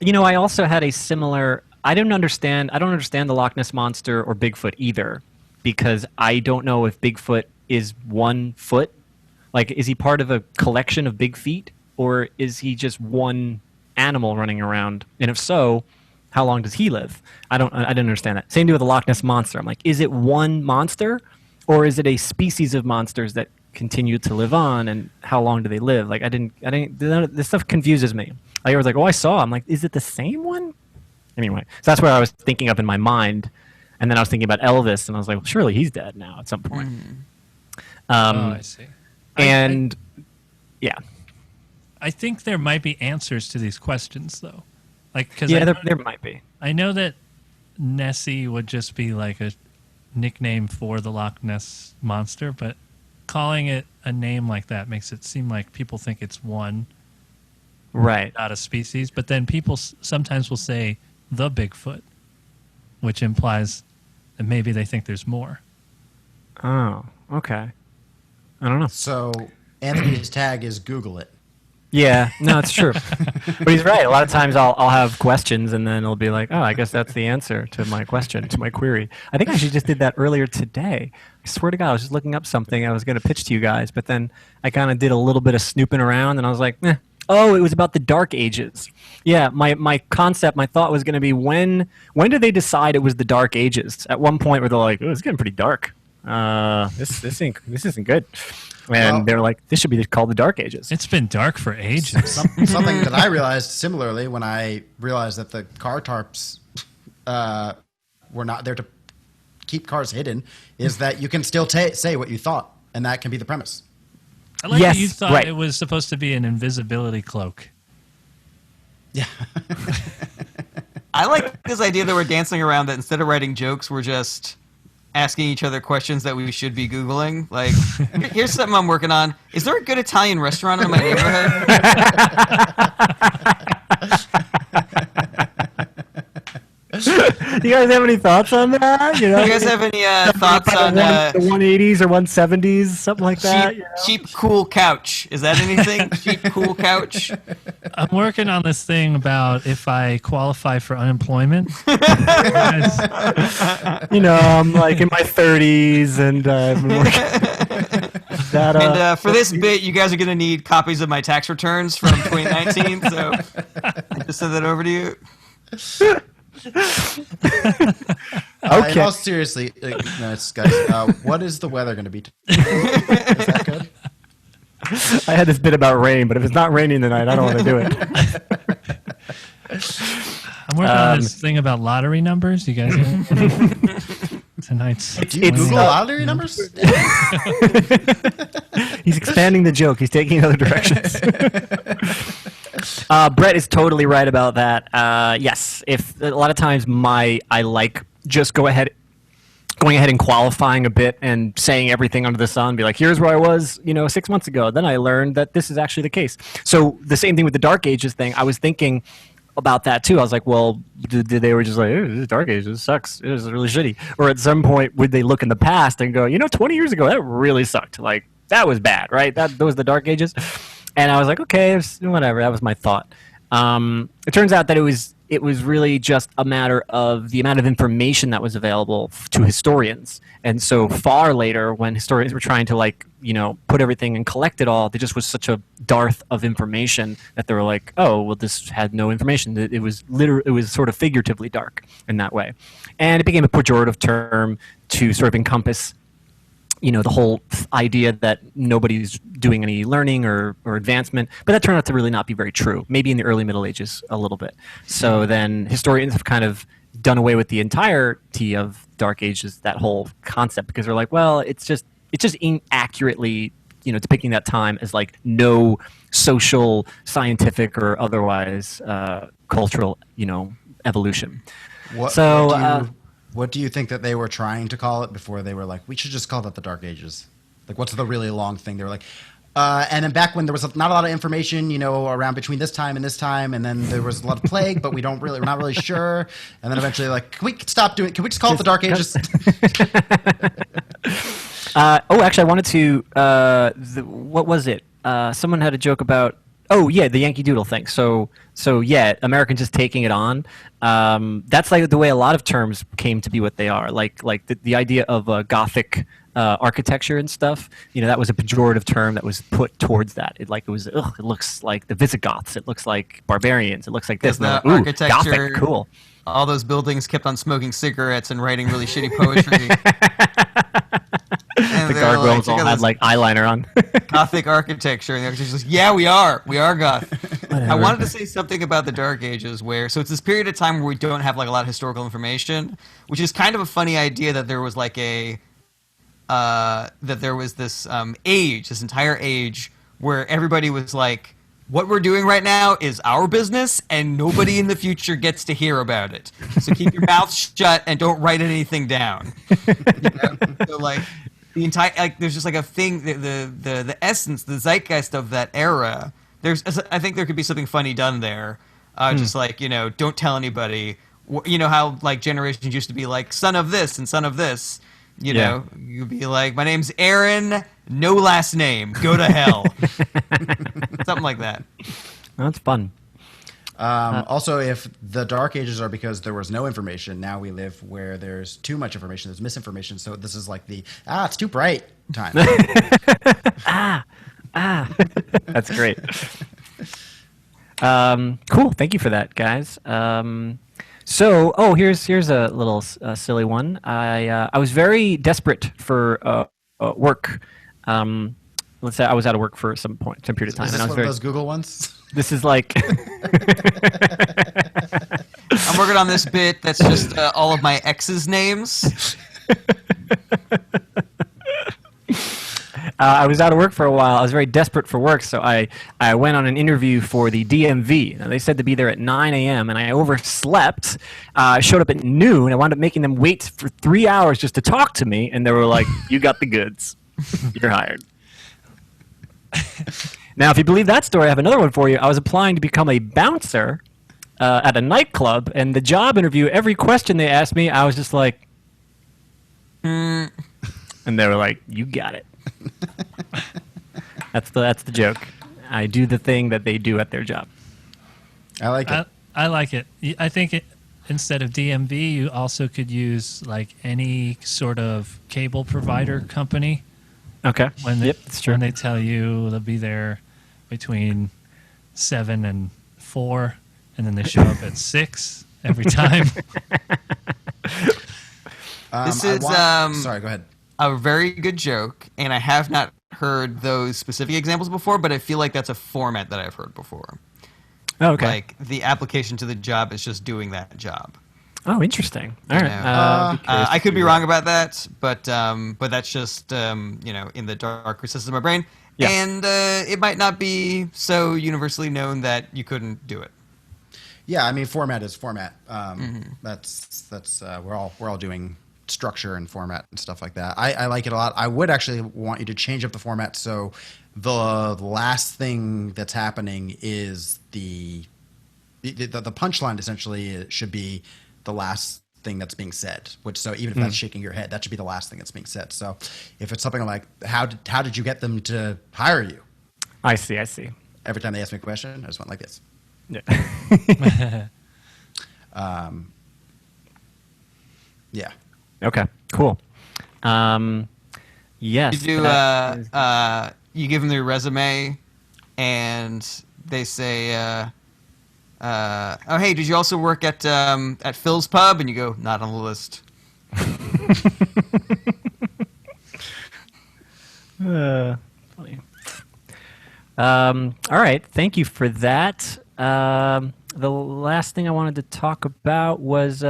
You know, I also had a similar. I don't understand the Loch Ness monster or Bigfoot either, because I don't know if Bigfoot is one foot. Like, is he part of a collection of big feet, or is he just one animal running around? And if so, how long does he live? I didn't understand that. Same deal with the Loch Ness monster. I'm like, is it one monster, or is it a species of monsters that continue to live on, and how long do they live? Like, I didn't. This stuff confuses me. I was like, oh, I saw. I'm like, is it the same one? Anyway, so that's where I was thinking up in my mind, and then I was thinking about Elvis, and I was like, well, surely he's dead now at some point. I see. And yeah, I think there might be answers to these questions, though. Like, because yeah, there might be. I know that Nessie would just be like a nickname for the Loch Ness monster, but calling it a name like that makes it seem like people think it's one, Right. not a species. But then people sometimes will say the Bigfoot, which implies that maybe they think there's more. Oh, okay. I don't know. So Anthony's tag is Google it. Yeah, no, it's true. But he's right. A lot of times I'll have questions and then it'll be like, oh, I guess that's the answer to my question, to my query. I think I actually just did that earlier today. I swear to God, I was just looking up something I was going to pitch to you guys, but then I kind of did a little bit of snooping around and I was like, oh, it was about the Dark Ages. Yeah, my concept, my thought was going to be when did they decide it was the Dark Ages? At one point where they're like, oh, it's getting pretty dark. This isn't good. And they're like, this should be called the Dark Ages. It's been dark for ages. Something that I realized similarly when I realized that the car tarps were not there to keep cars hidden is that you can still say what you thought, and that can be the premise. I like Yes, that you thought right. it was supposed to be an invisibility cloak. Yeah. I like this idea that we're dancing around that instead of writing jokes, we're just asking each other questions that we should be Googling. Like, here's something I'm working on. Is there a good Italian restaurant in my neighborhood? Do you guys have any thoughts on that? You know, Do you guys have any thoughts on the 180s or 170s, something like that? cheap, cool couch? Is that anything? Cheap, cool couch? I'm working on this thing about if I qualify for unemployment. You know, I'm like in my 30s and I've been working. That, And for this bit, you guys are going to need copies of my tax returns from 2019, so I just send that over to you. In all seriously, guys, what is the weather going to be? Is that good? I had this bit about rain, but if it's not raining tonight, I don't want to do it. I'm working on this thing about lottery numbers. You guys hear it? Tonight's. Do you Google lottery numbers? He's expanding the joke. He's taking it other directions. Brett is totally right about that. Yes, if a lot of times I like just going ahead and qualifying a bit and saying everything under the sun, be like, here's where I was, 6 months ago. Then I learned that this is actually the case. So the same thing with the Dark Ages thing. I was thinking about that too. I was like, well, they were just like, this is Dark Ages, this sucks, it was really shitty. Or at some point, would they look in the past and go, 20 years ago, that really sucked. Like, that was bad, right? Those the Dark Ages. And I was like, okay, whatever. That was my thought. It turns out that it was really just a matter of the amount of information that was available to historians. And so far later, when historians were trying to put everything and collect it all, there just was such a dearth of information that they were like, oh, well, this had no information. It was sort of figuratively dark in that way. And it became a pejorative term to sort of encompass the whole idea that nobody's doing any learning or advancement, but that turned out to really not be very true. Maybe in the early Middle Ages a little bit. So then historians have kind of done away with the entirety of Dark Ages, that whole concept, because they're like, well, it's just inaccurately, depicting that time as like no social, scientific, or otherwise cultural, evolution. What do you think that they were trying to call it before they were like, we should just call that the Dark Ages? Like, what's the really long thing? They were like, and then back when there was not a lot of information, around between this time, and then there was a lot of plague, but we're not really sure. And then eventually, like, can we just call it the Dark Ages? Actually, I wanted to, what was it? Someone had a joke about, the Yankee Doodle thing. So yeah, Americans just taking it on. That's like the way a lot of terms came to be what they are. Like the idea of Gothic architecture and stuff. That was a pejorative term that was put towards that. It looks like the Visigoths. It looks like barbarians. It looks like this. The Ooh, architecture, Gothic, cool. All those buildings kept on smoking cigarettes and writing really shitty poetry. The gargoyles all had like eyeliner on. Gothic architecture, and the architecture was, yeah, we are goth. I wanted to say something about the Dark Ages, so it's this period of time where we don't have like a lot of historical information, which is kind of a funny idea that there was like this age, this entire age where everybody was like, what we're doing right now is our business, and nobody in the future gets to hear about it. So keep your mouth shut and don't write anything down. So like the entire there's just like a thing, the essence, the zeitgeist of that era. I think there could be something funny done there. Just like don't tell anybody. How like generations used to be like son of this and son of this. You'd be like, my name's Aaron, no last name, go to hell. Something like that. That's fun. Also, if the Dark Ages are because there was no information, now we live where there's too much information, there's misinformation. So this is like the it's too bright time. That's great. Cool. Thank you for that, guys. Here's a little silly one. I was very desperate for work. Let's say I was out of work for some period of time, Is this and I was one very. of those Google ones? This is like. I'm working on this bit that's just all of my ex's names. I was out of work for a while. I was very desperate for work, so I went on an interview for the DMV. Now, they said to be there at 9 a.m., and I overslept. I showed up at noon. I wound up making them wait for 3 hours just to talk to me, and they were like, "You got the goods. You're hired." Now, if you believe that story, I have another one for you. I was applying to become a bouncer at a nightclub, and the job interview, every question they asked me, I was just like, and they were like, "You got it." That's the joke. I do the thing that they do at their job. I like it. I like it. I think instead of DMV, you also could use like any sort of cable provider company. Okay. Yep, that's true. When they tell you they'll be there between 7 and 4, and then they show up at 6 every time. This is sorry, go ahead. a very good joke, and I have not heard those specific examples before, but I feel like that's a format that I've heard before. Oh, okay. Like the application to the job is just doing that job. Oh, interesting. All right. know. Be curious I to could be see wrong about that, but that's just in the dark recesses of my brain, Yeah. and it might not be so universally known that you couldn't do it. Yeah, I mean, format is format. That's we're all doing structure and format and stuff like that. I like it a lot. I would actually want you to change up the format so the last thing that's happening is the punchline. Essentially, it should be the last thing that's being said. Which, so even if that's shaking your head, that should be the last thing that's being said. So if it's something like how did you get them to hire you? I see. Every time they ask me a question, I just went like this. Yeah. Yeah. Okay. Cool. Yes. You do you give them their resume, and they say, "Oh, hey, did you also work at Phil's Pub?" And you go, "Not on the list." Funny. All right. Thank you for that. The last thing I wanted to talk about was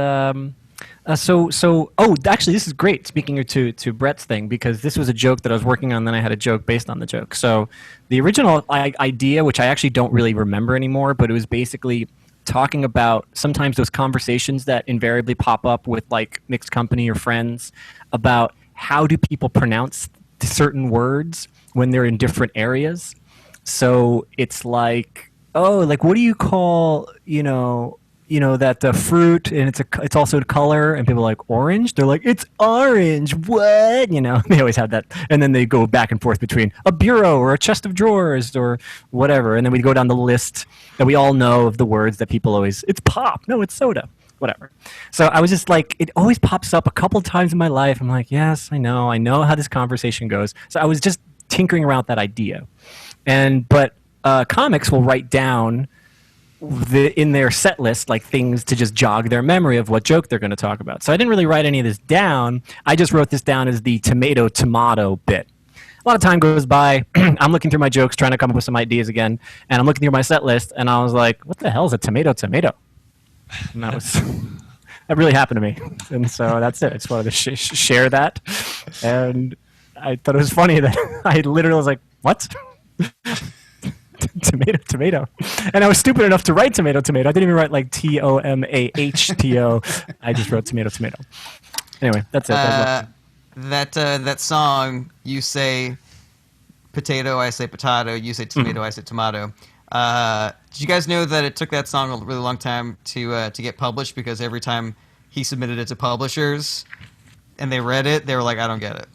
actually, this is great. Speaking to Brett's thing, because this was a joke that I was working on, then I had a joke based on the joke. So the original idea, which I actually don't really remember anymore, but it was basically talking about sometimes those conversations that invariably pop up with like mixed company or friends about how do people pronounce certain words when they're in different areas. So it's like, oh, like what do you call, that the fruit, and it's also a color, and people are like orange. They're like, it's orange. What? They always have that, and then they go back and forth between a bureau or a chest of drawers or whatever, and then we go down the list that we all know of the words that people always. It's pop. No, it's soda. Whatever. So I was just like, it always pops up a couple of times in my life. I'm like, yes, I know how this conversation goes. So I was just tinkering around that idea, but comics will write down in their set list like things to just jog their memory of what joke they're going to talk about. So I didn't really write any of this down. I just wrote this down as the tomato bit. A lot of time goes by. I'm looking through my jokes, trying to come up with some ideas again, and I'm looking through my set list, and I was like, what the hell is a tomato? And that really happened to me. And so that's it. I just wanted to share that. And I thought it was funny that I literally was like, what? Tomato. And I was stupid enough to write tomato. I didn't even write like TOMAHTO. I just wrote tomato. Anyway, that's it. That song, you say potato, I say potato, you say tomato, I say tomato. Did you guys know that it took that song a really long time to get published, because every time he submitted it to publishers and they read it, they were like, I don't get it.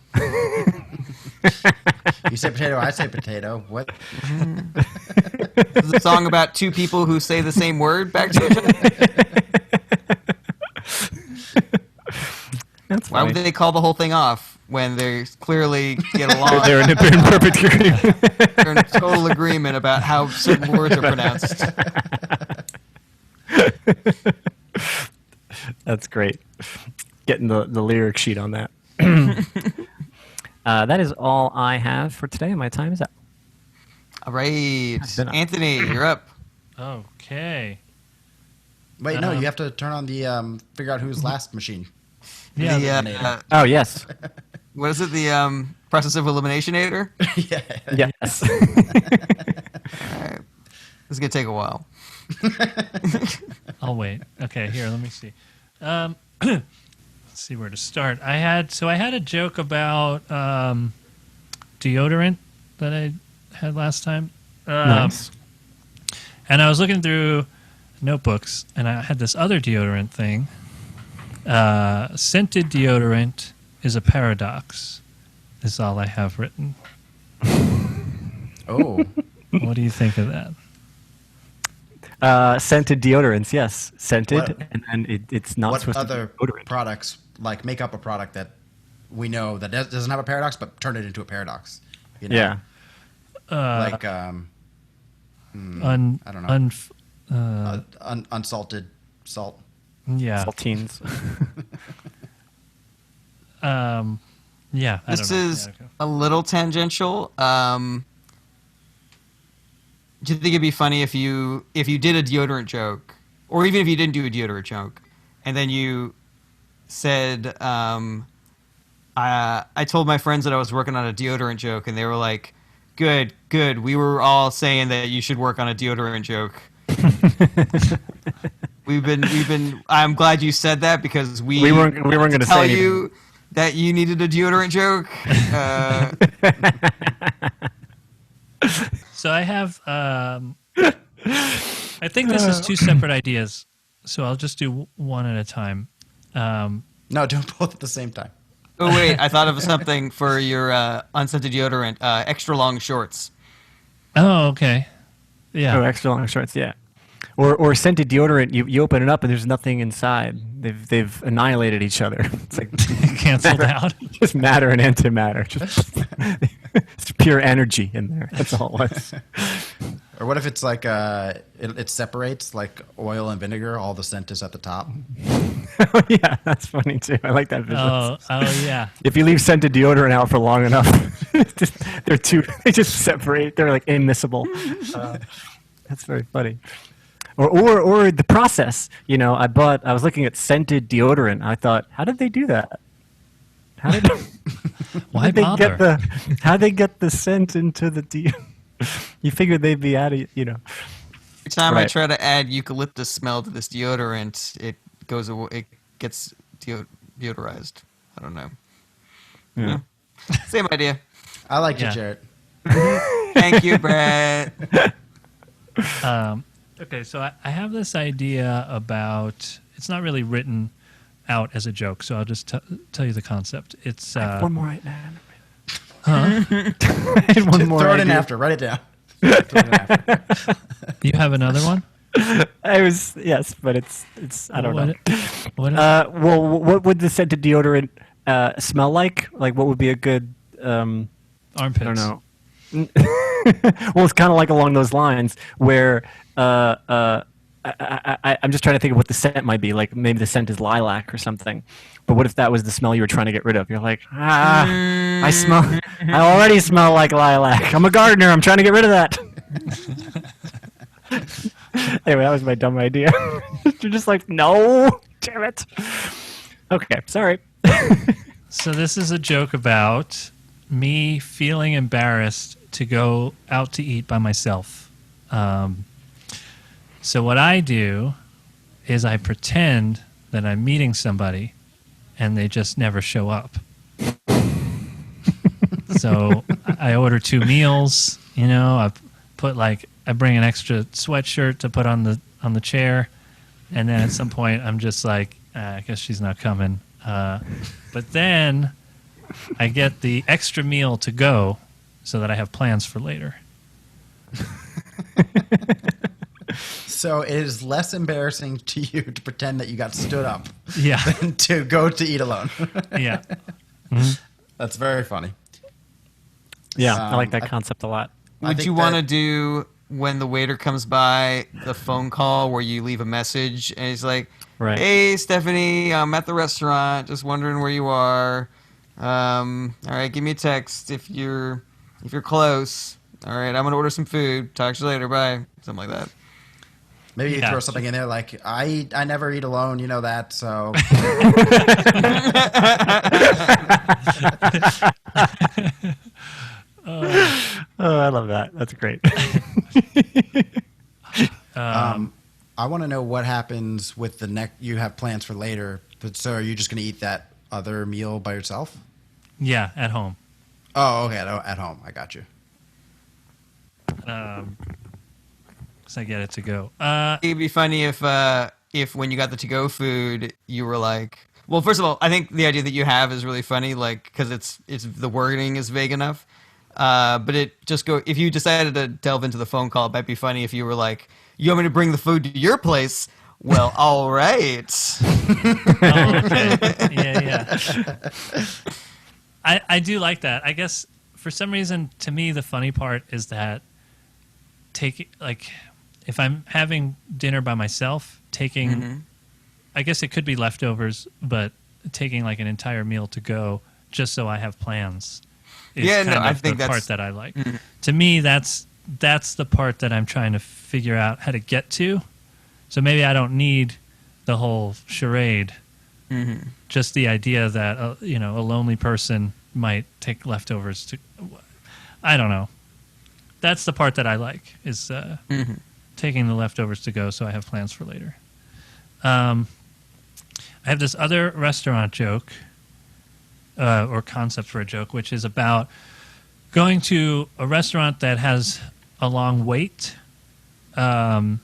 You say potato, I say potato. What? This is a song about two people who say the same word back to each other. That's Why would funny. they call the whole thing off when they clearly get along? They're in perfect agreement. They're in total agreement about how certain words are pronounced. That's great. Getting the lyric sheet on that. That is all I have for today. My time is up. All right, been up. Anthony, you're up. Okay. Wait, no, you have to turn on the figure out who's last machine. Yeah. The, Oh, yes. what is it? The process of eliminationator. Yeah. Yes. All right, this is gonna take a while. I'll wait. Okay, here, let me see. Let's see where to start. I had a joke about deodorant that I had last time. Nice. And I was looking through notebooks, and I had this other deodorant thing. Scented deodorant is a paradox, is all I have written. Oh. What do you think of that? Scented deodorants, yes. Scented, What- and then it's not What supposed other to be deodorant. products, like make up a product that we know that doesn't have a paradox, but turn it into a paradox? You know? Yeah. Like, I don't know. Unsalted salt. Yeah. Saltines. Yeah. I This don't know. is Yeah, okay. a little tangential. Do you think it'd be funny if you did a deodorant joke, or even if you didn't do a deodorant joke, and then you said, I told my friends that I was working on a deodorant joke, and they were like, "Good. We were all saying that you should work on a deodorant joke." we've been. I'm glad you said that because we weren't going to tell say anything. you that you needed a deodorant joke. So I have, I think this is two separate ideas, so I'll just do one at a time. No, do them both at the same time. Oh wait, I thought of something for your unscented deodorant. Extra long shorts. Oh, okay. Yeah. Oh, extra long shorts, yeah. Or scented deodorant, you open it up and there's nothing inside. They've annihilated each other. It's like Canceled out. just matter and antimatter. Just it's pure energy in there. That's all it was. Or what if it's like it separates like oil and vinegar? All the scent is at the top. Oh, yeah, that's funny too. I like that visual. Oh, yeah. If you leave scented deodorant out for long enough, they just separate. They're like immiscible. That's very funny. Or the process. You know, I was looking at scented deodorant. I thought, how did they do that? How did Why bother? How'd they get the scent into the deodorant? You figured they'd be out of, you know. Every time I Right. try to add eucalyptus smell to this deodorant, it goes away. It gets deodorized. I don't know. Yeah. Same idea. I like Yeah. you, Jarret. Thank you, Brett. Okay, so I have this idea about, it's not really written out as a joke, so I'll just tell you the concept. It's One more right now. huh? I had one more. Throw it in idea. after. Write it down. Throw it in after. You have another one? Yes, but it's I don't know. What, Well, what would the scented deodorant smell like? Like, what would be a good? I armpits. don't know. Well, it's kind of like along those lines where I'm just trying to think of what the scent might be. Like maybe the scent is lilac or something. But what if that was the smell you were trying to get rid of? You're like, I already smell like lilac. I'm a gardener. I'm trying to get rid of that. Anyway, that was my dumb idea. You're just like, no, damn it. Okay, sorry. So this is a joke about me feeling embarrassed to go out to eat by myself. So what I do is I pretend that I'm meeting somebody and they just never show up. So I order 2 meals, you know, I bring an extra sweatshirt to put on the chair, and then at some point I'm just like, I guess she's not coming. But then I get the extra meal to go, so that I have plans for later. So it is less embarrassing to you to pretend that you got stood up Yeah. than to go to eat alone. Yeah. That's very funny. Yeah, I like that concept a lot. I Would think you want to that- do when the waiter comes by the phone call where you leave a message and he's like, Right. "Hey Stephanie, I'm at the restaurant. Just wondering where you are. All right, give me a text if you're close. All right, I'm gonna order some food. Talk to you later. Bye." Something like that. Maybe you Yeah. throw something in there like, I never eat alone, you know that, so... Oh, I love that. That's great. I want to know what happens with the next... You have plans for later, but so are you just going to eat that other meal by yourself? Yeah, at home. Oh, okay, at home. I got you. Because I get it to go. It'd be funny if when you got the to-go food, you were like, well, first of all, I think the idea that you have is really funny, like because it's the wording is vague enough. But if you decided to delve into the phone call, it might be funny if you were like, "You want me to bring the food to your place?" Well, all right. Oh, okay. Yeah. I do like that. I guess for some reason, to me, the funny part is that if I'm having dinner by myself, taking, I guess it could be leftovers, but taking like an entire meal to go just so I have plans is I think the that's part that I like. To me, that's the part that I'm trying to figure out how to get to. So maybe I don't need the whole charade. Just the idea that a lonely person might take leftovers to. I don't know. That's the part that I like is taking the leftovers to go, so I have plans for later. I have this other restaurant joke or concept for a joke, which is about going to a restaurant that has a long wait. And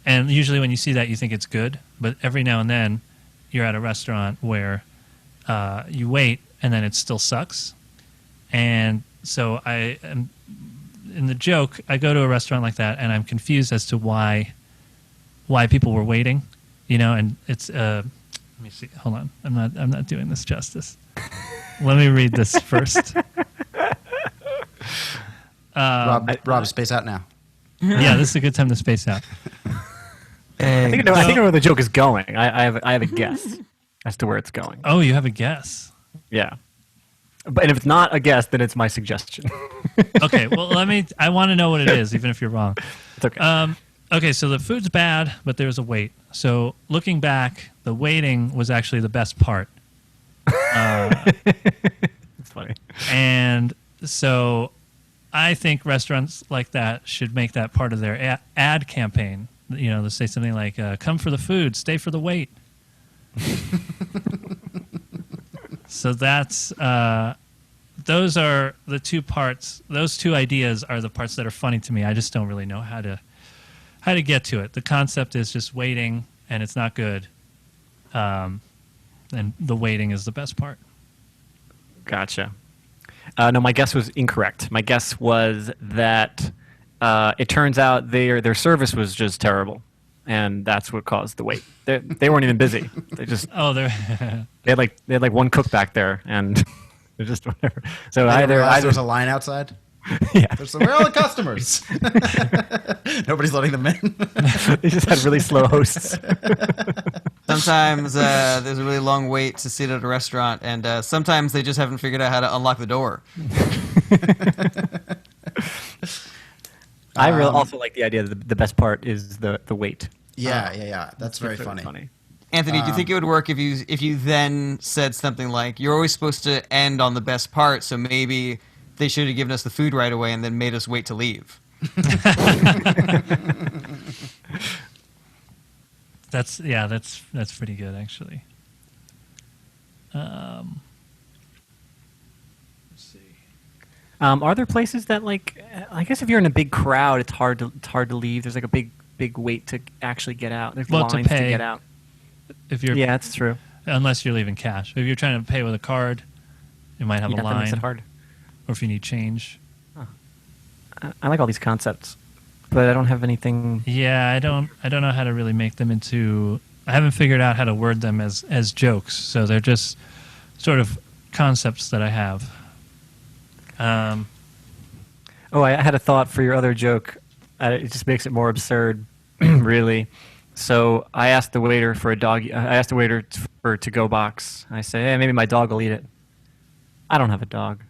usually when you see that, you think it's good. But every now and then, you're at a restaurant where you wait and then it still sucks. And so in the joke, I go to a restaurant like that and I'm confused as to why people were waiting, and it's let me see. Hold on. I'm not doing this justice. Let me read this first. Rob, space out now. Yeah, this is a good time to space out. I think I know where the joke is going. I have a guess as to where it's going. Oh, you have a guess. Yeah. But if it's not a guess, then it's my suggestion. Okay, well, I want to know what it is, even if you're wrong. It's okay. Okay, so the food's bad, but there's a wait. So looking back, the waiting was actually the best part. It's funny. And so I think restaurants like that should make that part of their ad campaign. They say something like, come for the food, stay for the wait. So that's those are the two parts. Those two ideas are the parts that are funny to me. I just don't really know how to get to it. The concept is just waiting, and it's not good. And the waiting is the best part. Gotcha. No, my guess was incorrect. My guess was that it turns out their service was just terrible, and that's what caused the wait. They weren't even busy. They just they're they had like one cook back there, and they're just whatever. So I either there's a line outside. yeah, Where are all the customers? Nobody's letting them in. they just had really slow hosts. Sometimes there's a really long wait to sit at a restaurant, and sometimes they just haven't figured out how to unlock the door. I really also like the idea that the best part is the wait. Yeah. That's very funny. Anthony, do you think it would work if you then said something like, "You're always supposed to end on the best part, so maybe they should have given us the food right away and then made us wait to leave." That's pretty good actually. Let's see. Are there places that I guess if you're in a big crowd, it's hard to leave. There's like a big wait to actually get out. There's Well, to lines to pay. get out. If you're Yeah, that's true. unless you're leaving cash. If you're trying to pay with a card, you might have Yeah, a that makes line. it hard. or if you need change. I like all these concepts, but I don't have anything. Yeah, I don't know how to really make them into. I haven't figured out how to word them as jokes, so they're just sort of concepts that I have. Oh, I had a thought for your other joke. It just makes it more absurd, really. So I asked the waiter for a dog. I asked the waiter for a to-go box. I say, hey, maybe my dog will eat it. I don't have a dog.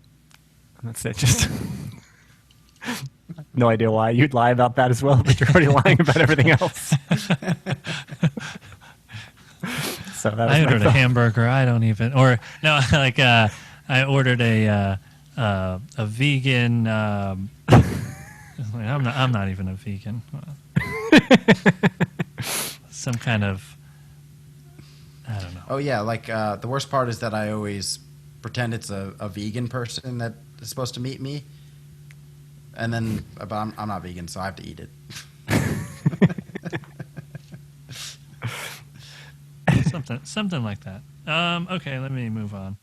And that's it. Just no idea why you'd lie about that as well, but you're already lying about everything else. So that was I my ordered a thought. hamburger. I don't even, or no, like I ordered a vegan. I'm not even a vegan. Some kind of, I don't know. Oh yeah, like the worst part is that I always pretend it's a vegan person that is supposed to meet me, and then but I'm not vegan, so I have to eat it. Something like that. Okay, let me move on.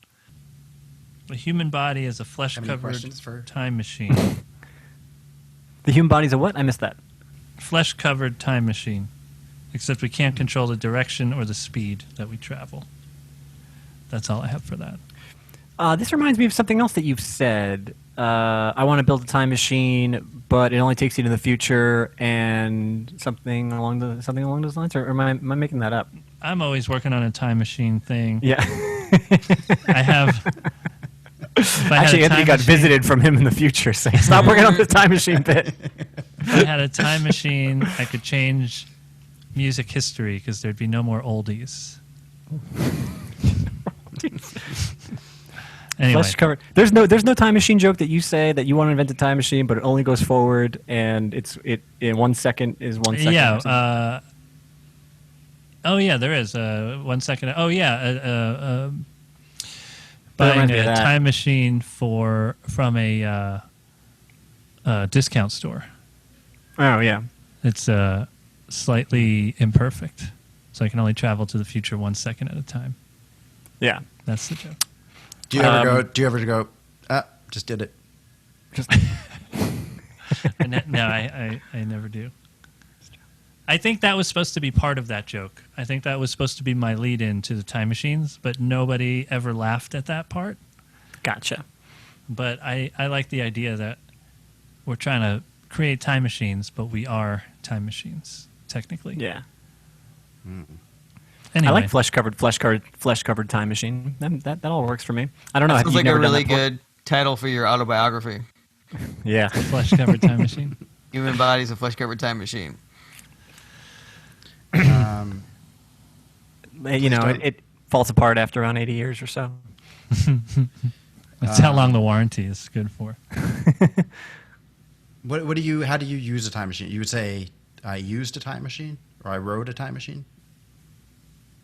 The human body is a Have any flesh-covered questions for- time machine. The human body's a what? I missed that. Flesh-covered time machine. Except we can't control the direction or the speed that we travel. That's all I have for that. This reminds me of something else that you've said. I want to build a time machine, but it only takes you to the future, and something along those lines. Or am I making that up? I'm always working on a time machine thing. Yeah. I have. If I had Actually, a Anthony time got machine- visited from him in the future saying, stop working on the time machine bit. If I had a time machine, I could change music history because there'd be no more oldies. Anyway, Flesh covered. There's no time machine joke that you say that you want to invent a time machine, but it only goes forward, and it in 1 second is 1 second. or something. yeah. Oh yeah, there is 1 second. Oh yeah, That reminds buying me of a that. time machine from a discount store. Oh yeah. It's slightly imperfect, so I can only travel to the future 1 second at a time. Yeah. That's the joke. Do you ever go? Just did it. Just No, I never do. I think that was supposed to be part of that joke. I think that was supposed to be my lead-in to the time machines, but nobody ever laughed at that part. gotcha. But I like the idea that we're trying to create time machines, but we are time machines, technically. Yeah. Anyway, I like flesh covered time machine. That all works for me. I don't know. That have sounds you like a never done really that before? good title for your autobiography. Yeah. flesh-covered time machine. Human body's a flesh-covered time machine. You know, it falls apart after around 80 years or so. That's how long the warranty is good for. What do you? How do you use a time machine? You would say, I used a time machine, or I rode a time machine.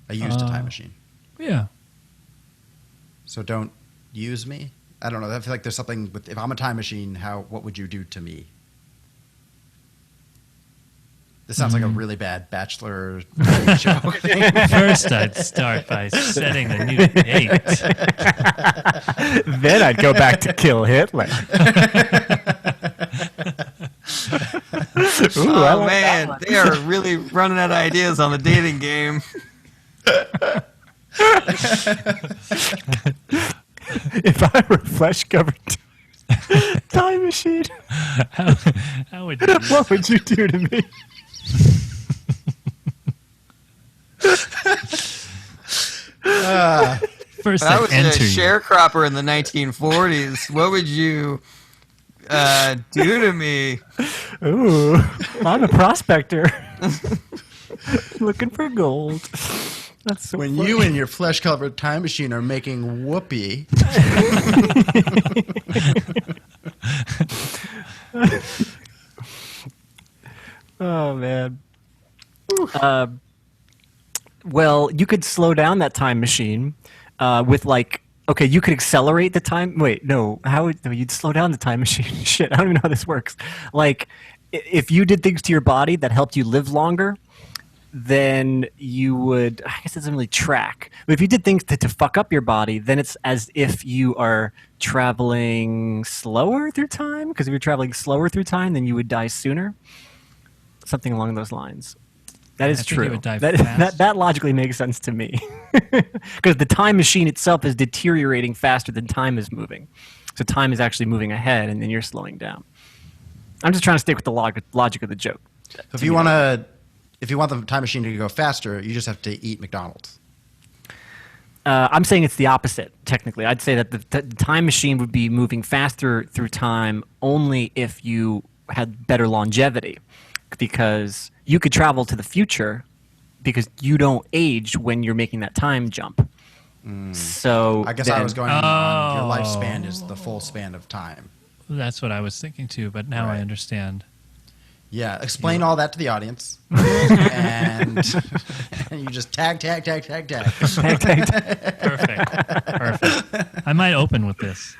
I used a time machine. Yeah. So don't use me. I don't know. I feel like there's something with. If I'm a time machine, what would you do to me? This sounds like a really bad bachelor joke. First, I'd start by setting a new date. Then I'd go back to kill Hitler. Ooh, I Oh like that man, one. they are really running out of ideas on the dating game. If I were a flesh covered time machine, How would you? what would you do to me? First, If I I'd was a enter you. sharecropper in the 1940s, what would you do to me? Ooh, I'm a prospector. Looking for gold. That's so When funny. you and your flesh-covered time machine are making whoopee, Oh man. Well, you could slow down that time machine with like. Okay, you could accelerate the time. Wait, no. How would no, you'd slow down the time machine? Shit, I don't even know how this works. Like, if you did things to your body that helped you live longer, then you would, I guess it doesn't really track. But if you did things to fuck up your body, then it's as if you are traveling slower through time. Because if you're traveling slower through time, then you would die sooner. Something along those lines. That is I think you true. would die That, fast. that logically makes sense to me. Because the time machine itself is deteriorating faster than time is moving. So time is actually moving ahead, and then you're slowing down. I'm just trying to stick with the logic of the joke. If you want the time machine to go faster, you just have to eat McDonald's. I'm saying it's the opposite, technically. I'd say that the time machine would be moving faster through time only if you had better longevity. Because you could travel to the future because you don't age when you're making that time jump. So I guess then, I was going on your lifespan is the full span of time. That's what I was thinking too, but now I Right. understand. Yeah, explain all that to the audience, and you just tag. Perfect. Perfect. I might open with this.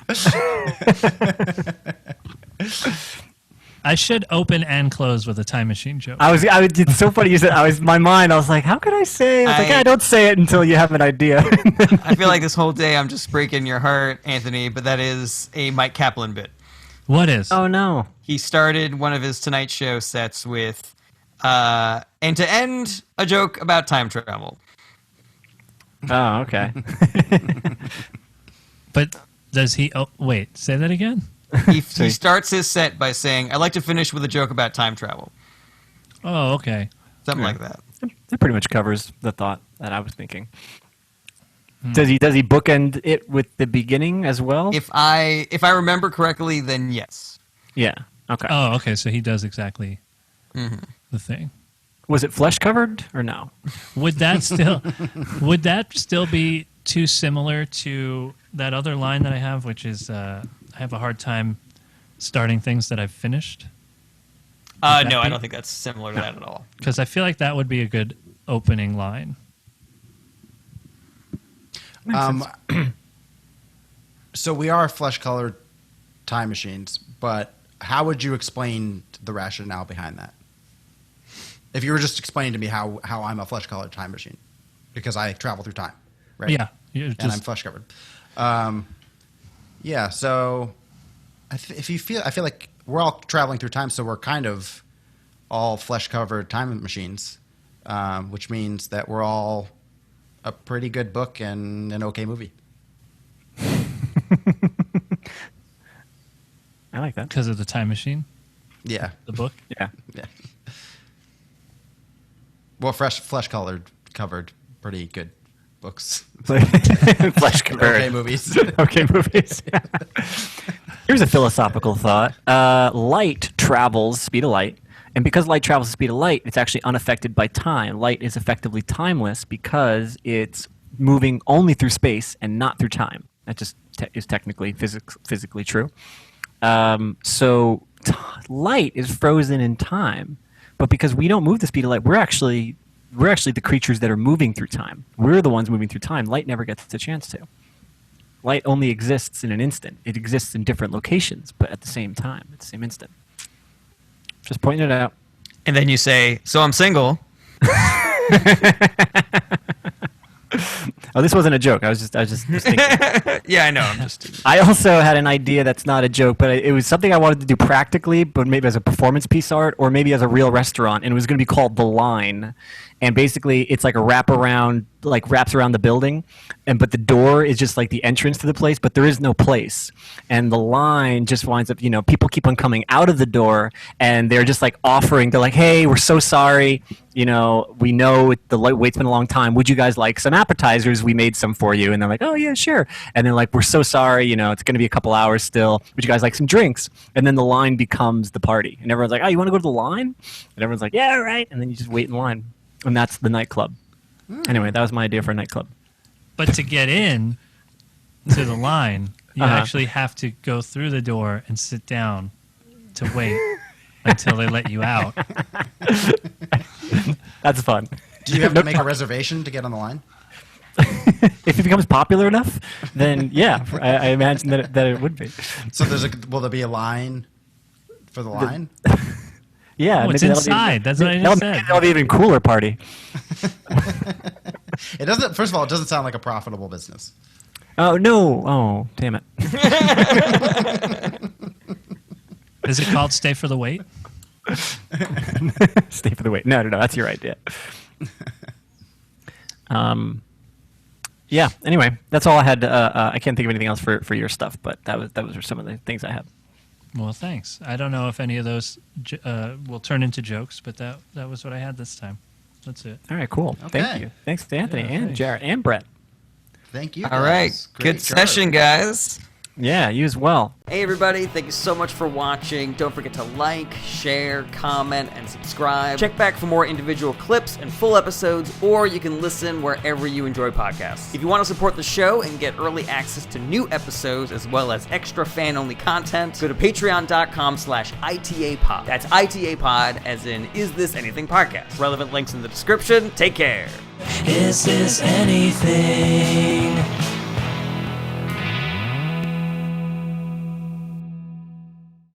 I should open and close with a time machine joke. it's so funny you said, my mind, I was like, how could I say? I was like, don't say it until you have an idea. I feel like this whole day I'm just breaking your heart, Anthony, but that is a Mike Kaplan bit. What is? Oh, no. He started one of his Tonight Show sets with, and to end, a joke about time travel. Oh, okay. But does he? Oh, wait. Say that again. He starts his set by saying, I'd like to finish with a joke about time travel. Oh, okay. Something like that. That pretty much covers the thought that I was thinking. Does he bookend it with the beginning as well? If I remember correctly, then yes. Yeah. Okay. Oh, okay. So he does exactly the thing. Was it flesh covered or no? Would that still be too similar to that other line that I have, which is I have a hard time starting things that I've finished? No, that I be- don't think that's similar to that at all. Because I feel like that would be a good opening line. So we are flesh-colored time machines, but how would you explain the rationale behind that? If you were just explaining to me how I'm a flesh-colored time machine, because I travel through time, right? Yeah. You're And I'm just, flesh-covered. Yeah. So I feel like we're all traveling through time, so we're kind of all flesh-covered time machines, which means that we're all a pretty good book and an okay movie. I like that. because of the time machine, Yeah. the book. Yeah. Yeah. Well, flesh-colored covered pretty good books. Flesh covered. Okay movies. Okay, movies. Here's a philosophical thought. Light travels speed of light, and because light travels the speed of light, it's actually unaffected by time. Light is effectively timeless because it's moving only through space and not through time. That just is technically physically true. So light is frozen in time, but because we don't move the speed of light, we're actually the creatures that are moving through time. We're the ones moving through time. Light never gets a chance to. Light only exists in an instant. It exists in different locations, but at the same time, at the same instant. Just pointing it out. And then you say, so I'm single. Oh, this wasn't a joke. I was just thinking. Yeah, I know. I'm just. I also had an idea that's not a joke, but it was something I wanted to do practically, but maybe as a performance piece art or maybe as a real restaurant, and it was going to be called The Line. And basically, it's like a wraparound, like wraps around the building, but the door is just like the entrance to the place, but there is no place. And the line just winds up, people keep on coming out of the door, and they're just like offering. They're like, "Hey, we're so sorry. We know the wait's been a long time. Would you guys like some appetizers? We made some for you." And they're like, "Oh yeah, sure." And they're like, "We're so sorry. It's going to be a couple hours still. Would you guys like some drinks?" And then the line becomes the party, and everyone's like, "Oh, you want to go to the line?" And everyone's like, "Yeah, all right." And then you just wait in line. And that's the nightclub. Anyway, that was my idea for a nightclub. But to get in to the line, you actually have to go through the door and sit down to wait until they let you out. That's fun. Do you have to make a reservation to get on the line? If it becomes popular enough, then yeah, I imagine that it would be. So will there be a line for the line? Yeah, Oh, it's maybe that'll be- inside. That's what I just said. That'll be an even cooler party. It doesn't. First of all, it doesn't sound like a profitable business. Oh no! Oh, damn it! Is it called Stay for the Wait? Stay for the wait. No, that's your idea. Yeah. Anyway, that's all I had. I can't think of anything else for your stuff, but that was some of the things I had. Well, thanks. I don't know if any of those will turn into jokes, but that was what I had this time. That's it. All right. Cool. Okay. Thank you. Thanks to Anthony Yeah, and thanks. Jarrett and Brett. Thank you. All right. guys. Great Good job. session, guys. Yeah, you as well. Hey everybody, thank you so much for watching. Don't forget to like, share, comment, and subscribe. Check back for more individual clips and full episodes, or you can listen wherever you enjoy podcasts. If you want to support the show and get early access to new episodes as well as extra fan-only content, go to patreon.com/ITAPod. That's ITAPod, as in Is This Anything Podcast. Relevant links in the description. Take care. Is this anything?